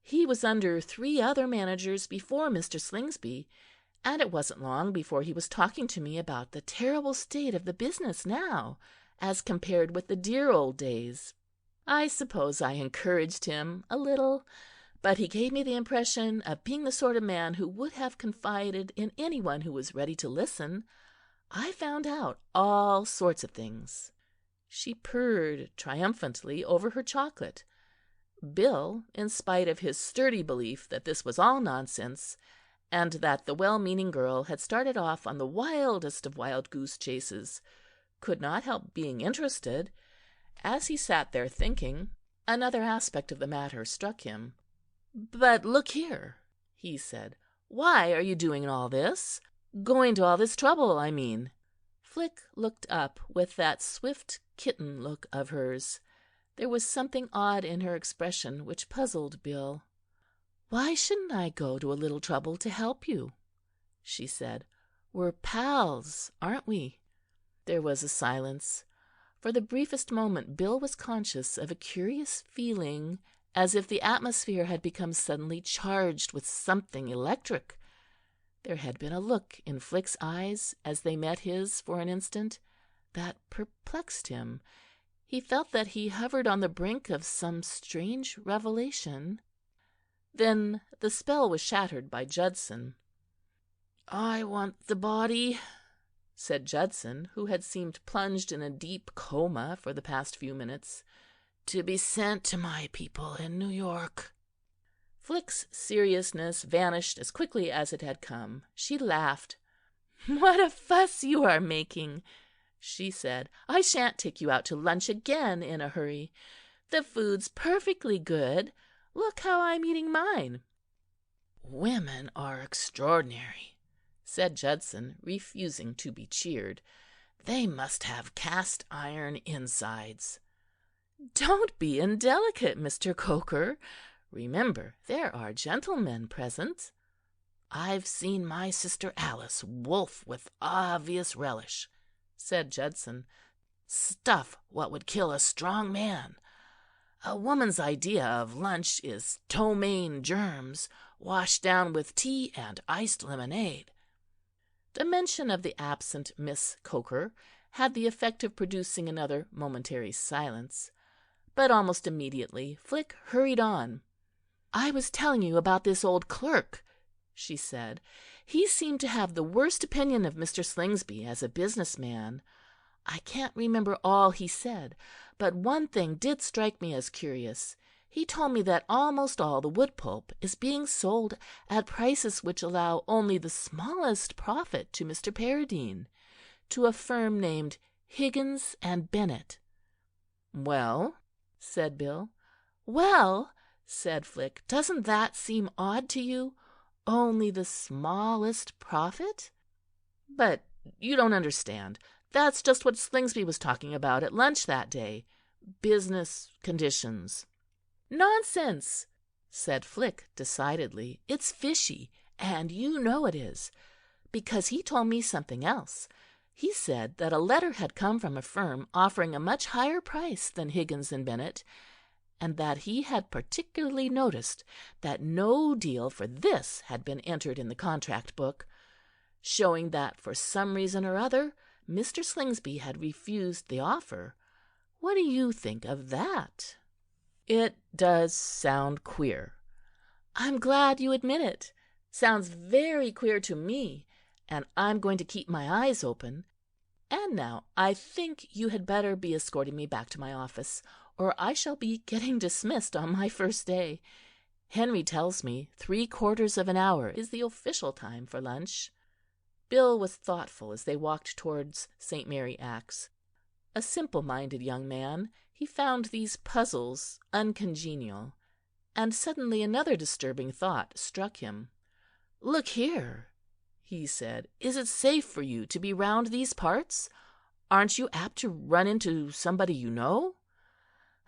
He was under 3 other managers before Mr. Slingsby, and it wasn't long before he was talking to me about the terrible state of the business now, as compared with the dear old days. I suppose I encouraged him a little, but he gave me the impression of being the sort of man who would have confided in anyone who was ready to listen. I found out all sorts of things." She purred triumphantly over her chocolate. Bill, in spite of his sturdy belief that this was all nonsense, and that the well-meaning girl had started off on the wildest of wild-goose chases, could not help being interested. As he sat there thinking, another aspect of the matter struck him. "But look here," he said, "why are you doing all this? Going to all this trouble, I mean?" Flick looked up with that swift kitten look of hers. There was something odd in her expression which puzzled Bill. "Why shouldn't I go to a little trouble to help you?" she said. "We're pals, aren't we?" There was a silence. For the briefest moment Bill was conscious of a curious feeling as if the atmosphere had become suddenly charged with something electric. There had been a look in Flick's eyes as they met his for an instant that perplexed him. He felt that he hovered on the brink of some strange revelation. Then the spell was shattered by Judson. "I want the body," said Judson, who had seemed plunged in a deep coma for the past few minutes, "to be sent to my people in New York." Flick's seriousness vanished as quickly as it had come. She laughed. "What a fuss you are making!" she said. "I shan't take you out to lunch again in a hurry. The food's perfectly good. Look how I'm eating mine." "Women are extraordinary," said Judson, refusing to be cheered. "They must have cast iron insides." "Don't be indelicate, Mr. Coker. Remember, there are gentlemen present." "I've seen my sister Alice wolf with obvious relish," said Judson. "Stuff what would kill a strong man. A woman's idea of lunch is ptomaine germs washed down with tea and iced lemonade." The mention of the absent Miss Coker had the effect of producing another momentary silence. But almost immediately Flick hurried on. "I was telling you about this old clerk," she said. "He seemed to have the worst opinion of Mr. Slingsby as a business man. I can't remember all he said, but one thing did strike me as curious. He told me that almost all the wood pulp is being sold at prices which allow only the smallest profit to Mr. Paradine, to a firm named Higgins and Bennet." "Well?" said Bill. "Well," said Flick, "doesn't that seem odd to you? Only the smallest profit?" "But you don't understand. That's just what Slingsby was talking about at lunch that day. Business conditions." "Nonsense!" said Flick decidedly. "It's fishy, and you know it is, because he told me something else. He said that a letter had come from a firm offering a much higher price than Higgins and Bennet, and that he had particularly noticed that no deal for this had been entered in the contract book, showing that for some reason or other Mr. Slingsby had refused the offer. What do you think of that?" "It does sound queer." "I'm glad you admit it. Sounds very queer to me, and I'm going to keep my eyes open. And now I think you had better be escorting me back to my office, or I shall be getting dismissed on my first day. Henry tells me 3/4 of an hour is the official time for lunch." Bill was thoughtful as they walked towards St. Mary Axe. A simple-minded young man, he found these puzzles uncongenial, and suddenly another disturbing thought struck him. "Look here," he said, "is it safe for you to be round these parts? Aren't you apt to run into somebody you know?"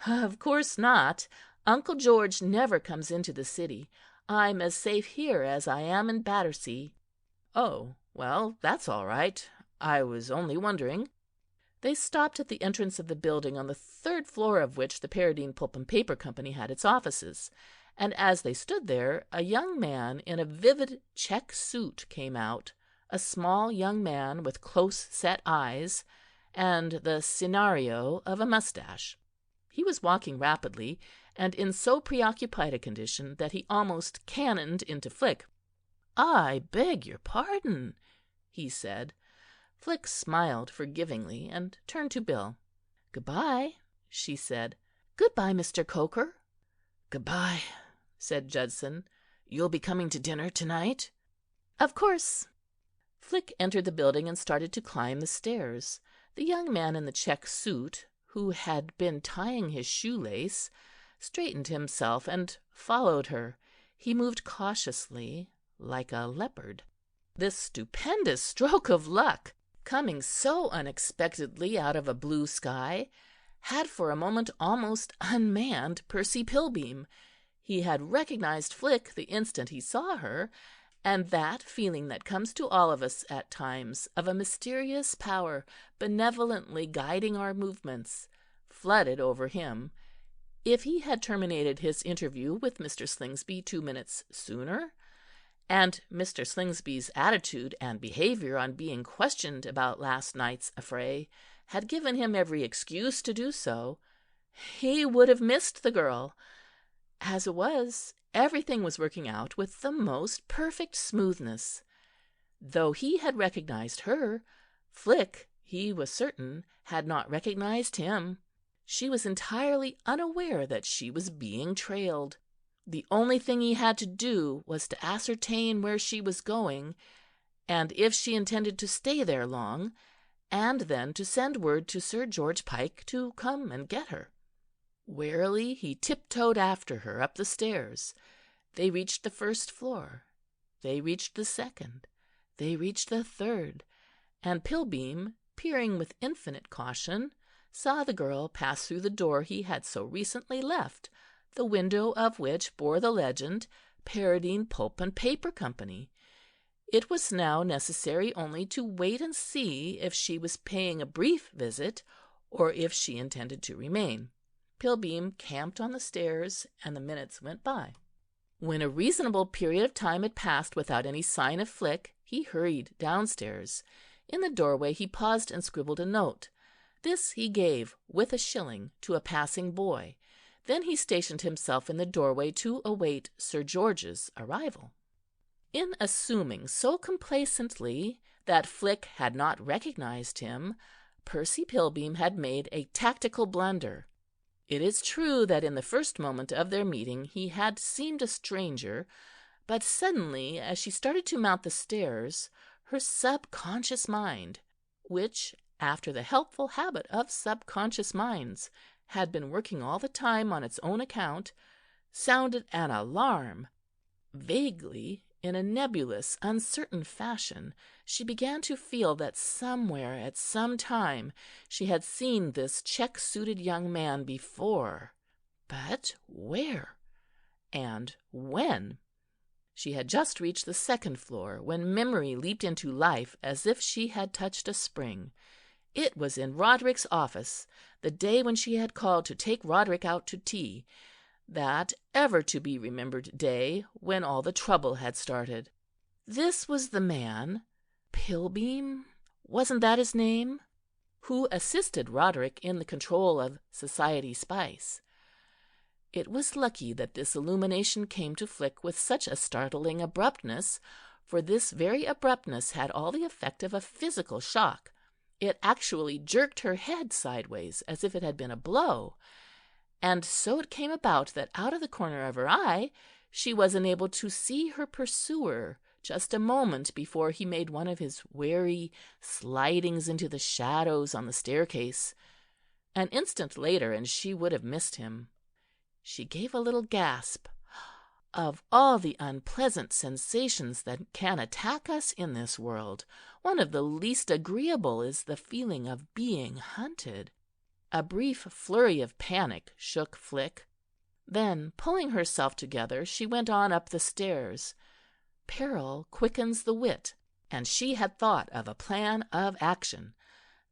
"Of course not. Uncle George never comes into the city. I'm as safe here as I am in Battersea." "Oh, well, that's all right. I was only wondering." They stopped at the entrance of the building on the 3rd floor of which the Paradine Pulp and Paper Company had its offices, and as they stood there a young man in a vivid check suit came out, a small young man with close-set eyes and the scenario of a mustache. He was walking rapidly, and in so preoccupied a condition that he almost cannoned into Flick. "I beg your pardon," he said. Flick smiled forgivingly and turned to Bill. "Good-bye," she said. "Good-bye, Mr. Coker." "Good-bye," said Judson. "You'll be coming to dinner to-night?" "Of course." Flick entered the building and started to climb the stairs. The young man in the check suit, who had been tying his shoelace, straightened himself and followed her. He moved cautiously, like a leopard. This stupendous stroke of luck, coming so unexpectedly out of a blue sky, had for a moment almost unmanned Percy Pilbeam. He had recognized Flick the instant he saw her, and that feeling that comes to all of us at times of a mysterious power benevolently guiding our movements flooded over him. If he had terminated his interview with Mr. Slingsby 2 minutes sooner, and Mr. Slingsby's attitude and behaviour on being questioned about last night's affray had given him every excuse to do so, he would have missed the girl. As it was, everything was working out with the most perfect smoothness. Though he had recognized her, Flick, he was certain, had not recognized him. She was entirely unaware that she was being trailed. The only thing he had to do was to ascertain where she was going, and if she intended to stay there long, and then to send word to Sir George Pike to come and get her. Warily he tiptoed after her up the stairs. They reached the first floor. They reached the second. They reached the third, and Pilbeam, peering with infinite caution, saw the girl pass through the door he had so recently left, the window of which bore the legend, Paradine Pulp and Paper Company. It was now necessary only to wait and see if she was paying a brief visit, or if she intended to remain. Pilbeam camped on the stairs, and the minutes went by. When a reasonable period of time had passed without any sign of Flick, he hurried downstairs. In the doorway he paused and scribbled a note. This he gave, with a shilling, to a passing boy. Then he stationed himself in the doorway to await Sir George's arrival. In assuming so complacently that Flick had not recognized him, Percy Pilbeam had made a tactical blunder. It is true that in the first moment of their meeting he had seemed a stranger, but suddenly, as she started to mount the stairs, her subconscious mind, which, after the helpful habit of subconscious minds, had been working all the time on its own account, sounded an alarm. Vaguely, in a nebulous, uncertain fashion, she began to feel that somewhere at some time she had seen this check-suited young man before. But where? And when? She had just reached the second floor when memory leaped into life as if she had touched a spring. It was in Roderick's office, the day when she had called to take Roderick out to tea, that ever-to-be-remembered day when all the trouble had started. This was the man, Pilbeam, wasn't that his name, who assisted Roderick in the control of society spice. It was lucky that this illumination came to Flick with such a startling abruptness, for this very abruptness had all the effect of a physical shock. It actually jerked her head sideways as if it had been a blow, and so it came about that out of the corner of her eye she was enabled to see her pursuer just a moment before he made one of his wary slidings into the shadows on the staircase. An instant later and she would have missed him. She gave a little gasp. Of all the unpleasant sensations that can attack us in this world, one of the least agreeable is the feeling of being hunted. A brief flurry of panic shook Flick. Then, pulling herself together, she went on up the stairs. Peril quickens the wit, and she had thought of a plan of action.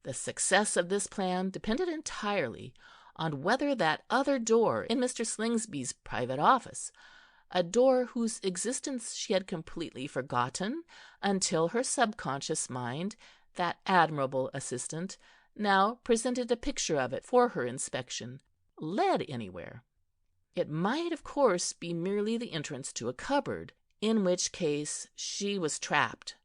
The success of this plan depended entirely on whether that other door in Mr. Slingsby's private office, a door whose existence she had completely forgotten until her subconscious mind, that admirable assistant, now presented a picture of it for her inspection, led anywhere. It might, of course, be merely the entrance to a cupboard, in which case she was trapped.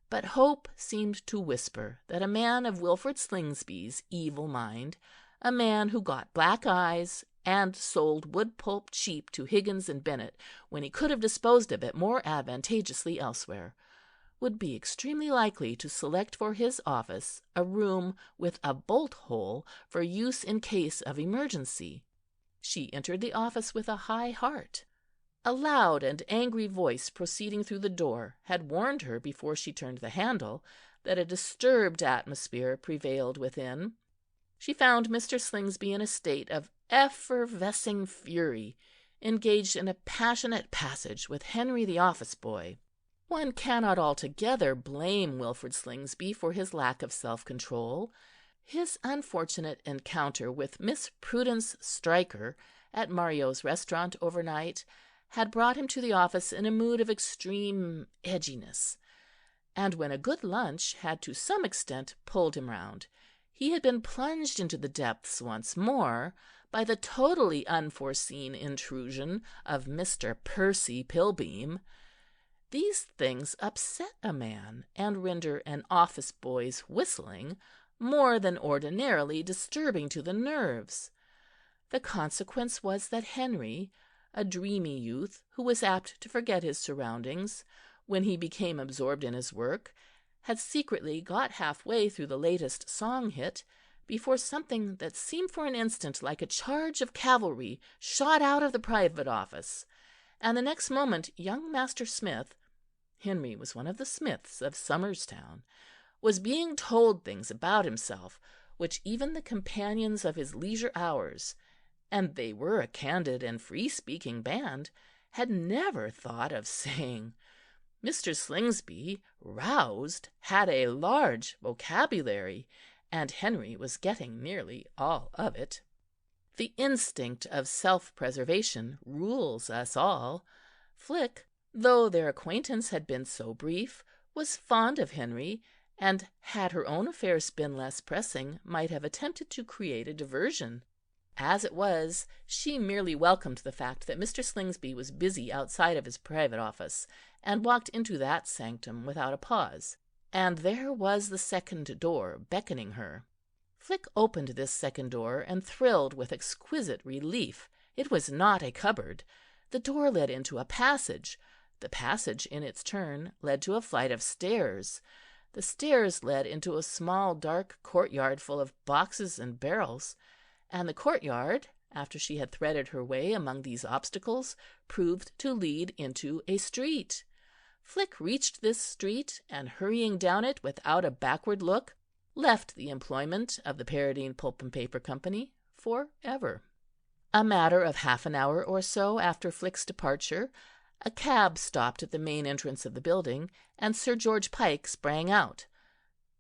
But hope seemed to whisper that a man of Wilfrid Slingsby's evil mind, a man who got black eyes and sold wood pulp cheap to Higgins and Bennet when he could have disposed of it more advantageously elsewhere, would be extremely likely to select for his office a room with a bolt-hole for use in case of emergency. She entered the office with a high heart. A loud and angry voice proceeding through the door had warned her before she turned the handle that a disturbed atmosphere prevailed within. She found Mr. Slingsby in a state of effervescing fury, engaged in a passionate passage with Henry the office-boy. One cannot altogether blame Wilfrid Slingsby for his lack of self-control. His unfortunate encounter with Miss Prudence Stryker at Mario's restaurant overnight had brought him to the office in a mood of extreme edginess, and when a good lunch had to some extent pulled him round, he had been plunged into the depths once more by the totally unforeseen intrusion of Mr. Percy Pilbeam. These things upset a man, and render an office boy's whistling more than ordinarily disturbing to the nerves. The consequence was that Henry, a dreamy youth who was apt to forget his surroundings when he became absorbed in his work, had secretly got half-way through the latest song-hit before something that seemed for an instant like a charge of cavalry shot out of the private office, and the next moment young Master Smith (Henry was one of the Smiths of Somerstown) was being told things about himself which even the companions of his leisure hours, and they were a candid and free-speaking band, had never thought of saying. Mr. Slingsby, roused, had a large vocabulary, and Henry was getting nearly all of it. The instinct of self-preservation rules us all. Flick, though their acquaintance had been so brief, was fond of Henry, and had her own affairs been less pressing, might have attempted to create a diversion. As it was, she merely welcomed the fact that Mr. Slingsby was busy outside of his private office, and walked into that sanctum without a pause. And there was the second door beckoning her. Flick opened this second door, and thrilled with exquisite relief. It was not a cupboard. The door led into a passage. The passage, in its turn, led to a flight of stairs. The stairs led into a small dark courtyard full of boxes and barrels, and the courtyard, after she had threaded her way among these obstacles, proved to lead into a street. Flick reached this street, and hurrying down it without a backward look, left the employment of the Paradine Pulp and Paper Company for ever. A matter of half an hour or so after Flick's departure, a cab stopped at the main entrance of the building, and Sir George Pike sprang out.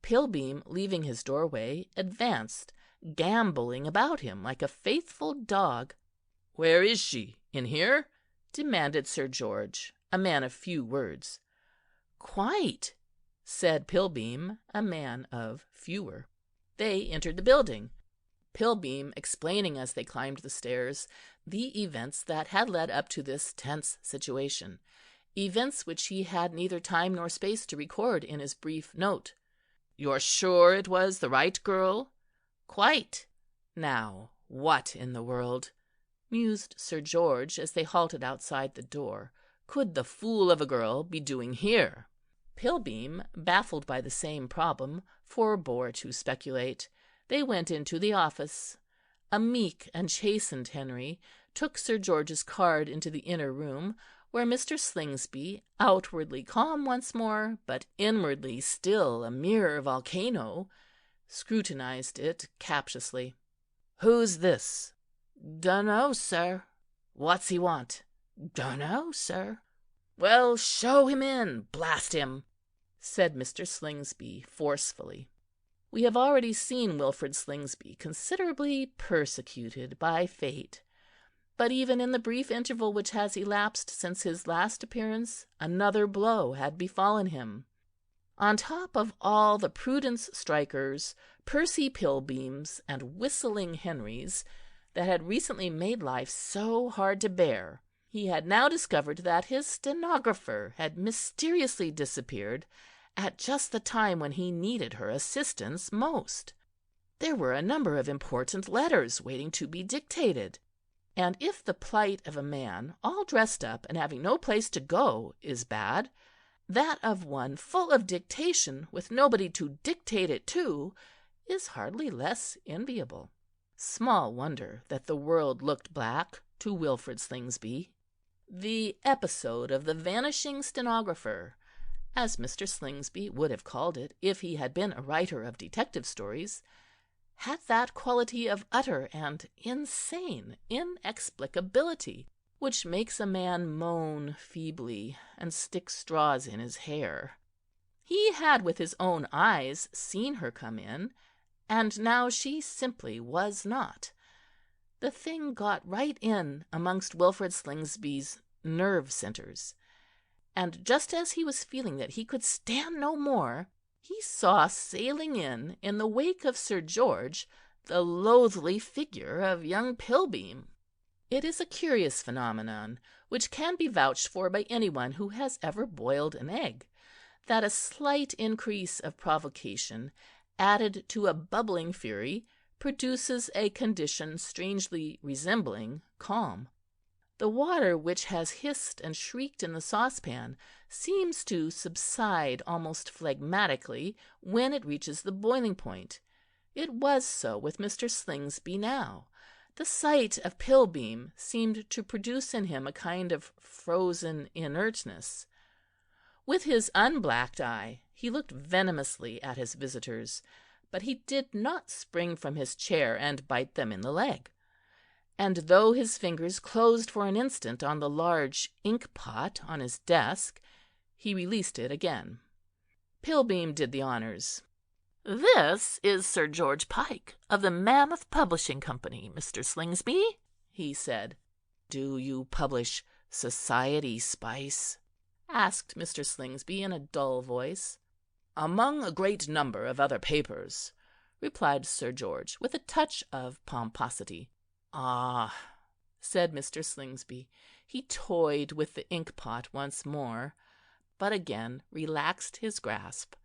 Pilbeam, leaving his doorway, advanced, gambolling about him like a faithful dog. "Where is she? In here?" demanded Sir George, a man of few words. "Quite," said Pilbeam, a man of fewer. They entered the building, Pilbeam explaining as they climbed the stairs the events that had led up to this tense situation, events which he had neither time nor space to record in his brief note. "You're sure it was the right girl?" "Quite." "Now, what in the world," mused Sir George as they halted outside the door, "could the fool of a girl be doing here?" Pilbeam, baffled by the same problem, forbore to speculate. They went into the office. A meek and chastened Henry took Sir George's card into the inner room, where Mr. Slingsby, outwardly calm once more, but inwardly still a mere volcano, scrutinized it captiously. "Who's this?" "Dunno, sir." "What's he want?" "Dunno, sir." "Well, show him in, blast him," said Mr. Slingsby forcefully. We have already seen Wilfrid Slingsby considerably persecuted by fate, but even in the brief interval which has elapsed since his last appearance, another blow had befallen him. On top of all the Prudence Strikers, Percy Pilbeams, and whistling Henrys that had recently made life so hard to bear, he had now discovered that his stenographer had mysteriously disappeared at just the time when he needed her assistance most. There were a number of important letters waiting to be dictated, and if the plight of a man all dressed up and having no place to go is bad, that of one full of dictation with nobody to dictate it to is hardly less enviable. Small wonder that the world looked black to Wilfrid Slingsby. The episode of the vanishing stenographer, as Mr. Slingsby would have called it if he had been a writer of detective stories, had that quality of utter and insane inexplicability which makes a man moan feebly and stick straws in his hair. He had with his own eyes seen her come in, and now she simply was not. The thing got right in amongst Wilfrid Slingsby's nerve centres, and just as he was feeling that he could stand no more, he saw sailing in the wake of Sir George, the loathly figure of young Pilbeam. It is a curious phenomenon, which can be vouched for by any one who has ever boiled an egg, that a slight increase of provocation, added to a bubbling fury, produces a condition strangely resembling calm. The water which has hissed and shrieked in the saucepan seems to subside almost phlegmatically when it reaches the boiling point. It was so with Mr. Slingsby now. The sight of Pilbeam seemed to produce in him a kind of frozen inertness. With his unblacked eye he looked venomously at his visitors, but he did not spring from his chair and bite them in the leg. And though his fingers closed for an instant on the large ink-pot on his desk, he released it again. Pilbeam did the honours. "This is Sir George Pike, of the Mammoth Publishing Company, Mr. Slingsby," he said. "Do you publish society spice?" asked Mr. Slingsby in a dull voice. "Among a great number of other papers," replied Sir George, with a touch of pomposity. "Ah," said Mr. Slingsby. He toyed with the ink-pot once more, but again relaxed his grasp.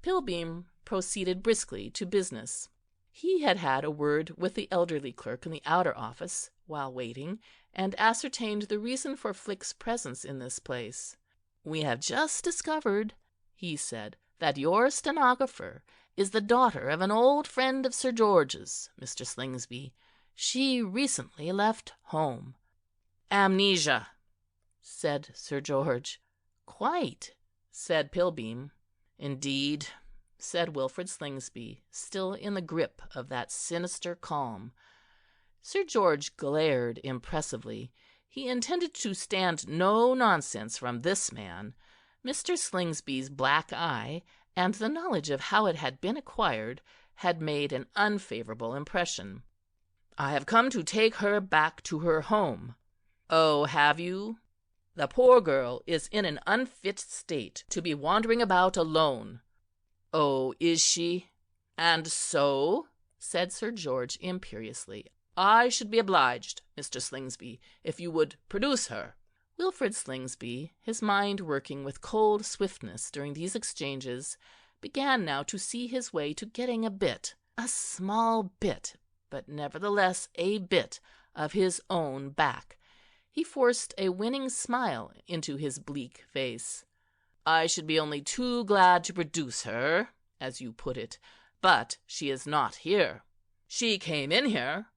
Pilbeam proceeded briskly to business. He had had a word with the elderly clerk in the outer office, while waiting, and ascertained the reason for Flick's presence in this place. "We have just discovered," he said, "that your stenographer is the daughter of an old friend of Sir George's, Mr. Slingsby. She recently left home." "Amnesia," said Sir George. "Quite," said Pilbeam. "Indeed," said Wilfrid Slingsby, still in the grip of that sinister calm. Sir George glared impressively. He intended to stand no nonsense from this man. Mr. Slingsby's black eye, and the knowledge of how it had been acquired, had made an unfavourable impression. "I have come to take her back to her home." "Oh, have you? The poor girl is in an unfit state to be wandering about alone." "Oh, is she? And so," said Sir George imperiously, "I should be obliged, Mr. Slingsby, if you would produce her." Wilfrid Slingsby, his mind working with cold swiftness during these exchanges, began now to see his way to getting a small bit, but nevertheless a bit, of his own back. He forced a winning smile into his bleak face. "I should be only too glad to produce her, as you put it, but she is not here." "She came in here?"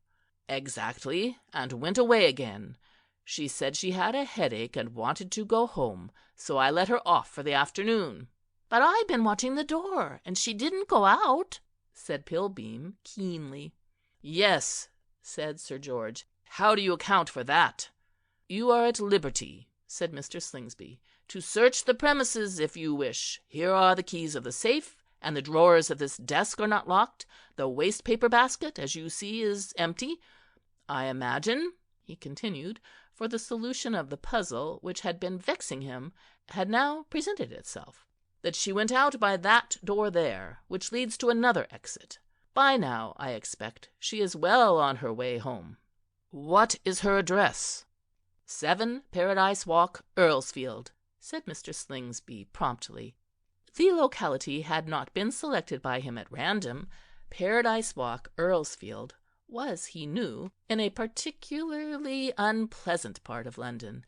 "Exactly, and went away again. She said she had a headache and wanted to go home, so I let her off for the afternoon." "But I've been watching the door, and she didn't go out," said Pilbeam keenly. "Yes," said Sir George. "How do you account for that?" "You are at liberty," said Mr. Slingsby, "to search the premises if you wish. Here are the keys of the safe, and the drawers of this desk are not locked. The waste-paper basket, as you see, is empty. I imagine," he continued, for the solution of the puzzle which had been vexing him had now presented itself, "that she went out by that door there, which leads to another exit. By now, I expect, she is well on her way home." "What is her address?" 7 Paradise Walk, Earlsfield," said Mr. Slingsby promptly. The locality had not been selected by him at random. Paradise Walk, Earlsfield, was, he knew, in a particularly unpleasant part of London,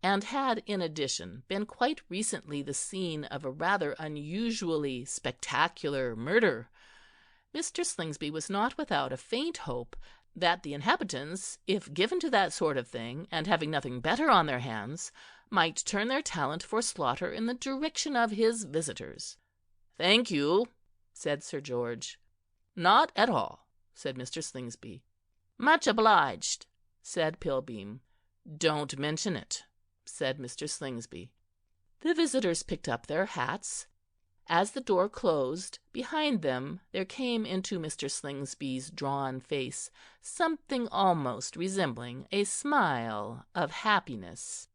and had in addition been quite recently the scene of a rather unusually spectacular murder. Mr. Slingsby was not without a faint hope that the inhabitants, if given to that sort of thing, and having nothing better on their hands, might turn their talent for slaughter in the direction of his visitors. "Thank you," said Sir George. "Not at all," said Mr. Slingsby. "Much obliged," said Pilbeam. "Don't mention it," said Mr. Slingsby. The visitors picked up their hats, As the door closed behind them, there came into Mr. Slingsby's drawn face something almost resembling a smile of happiness.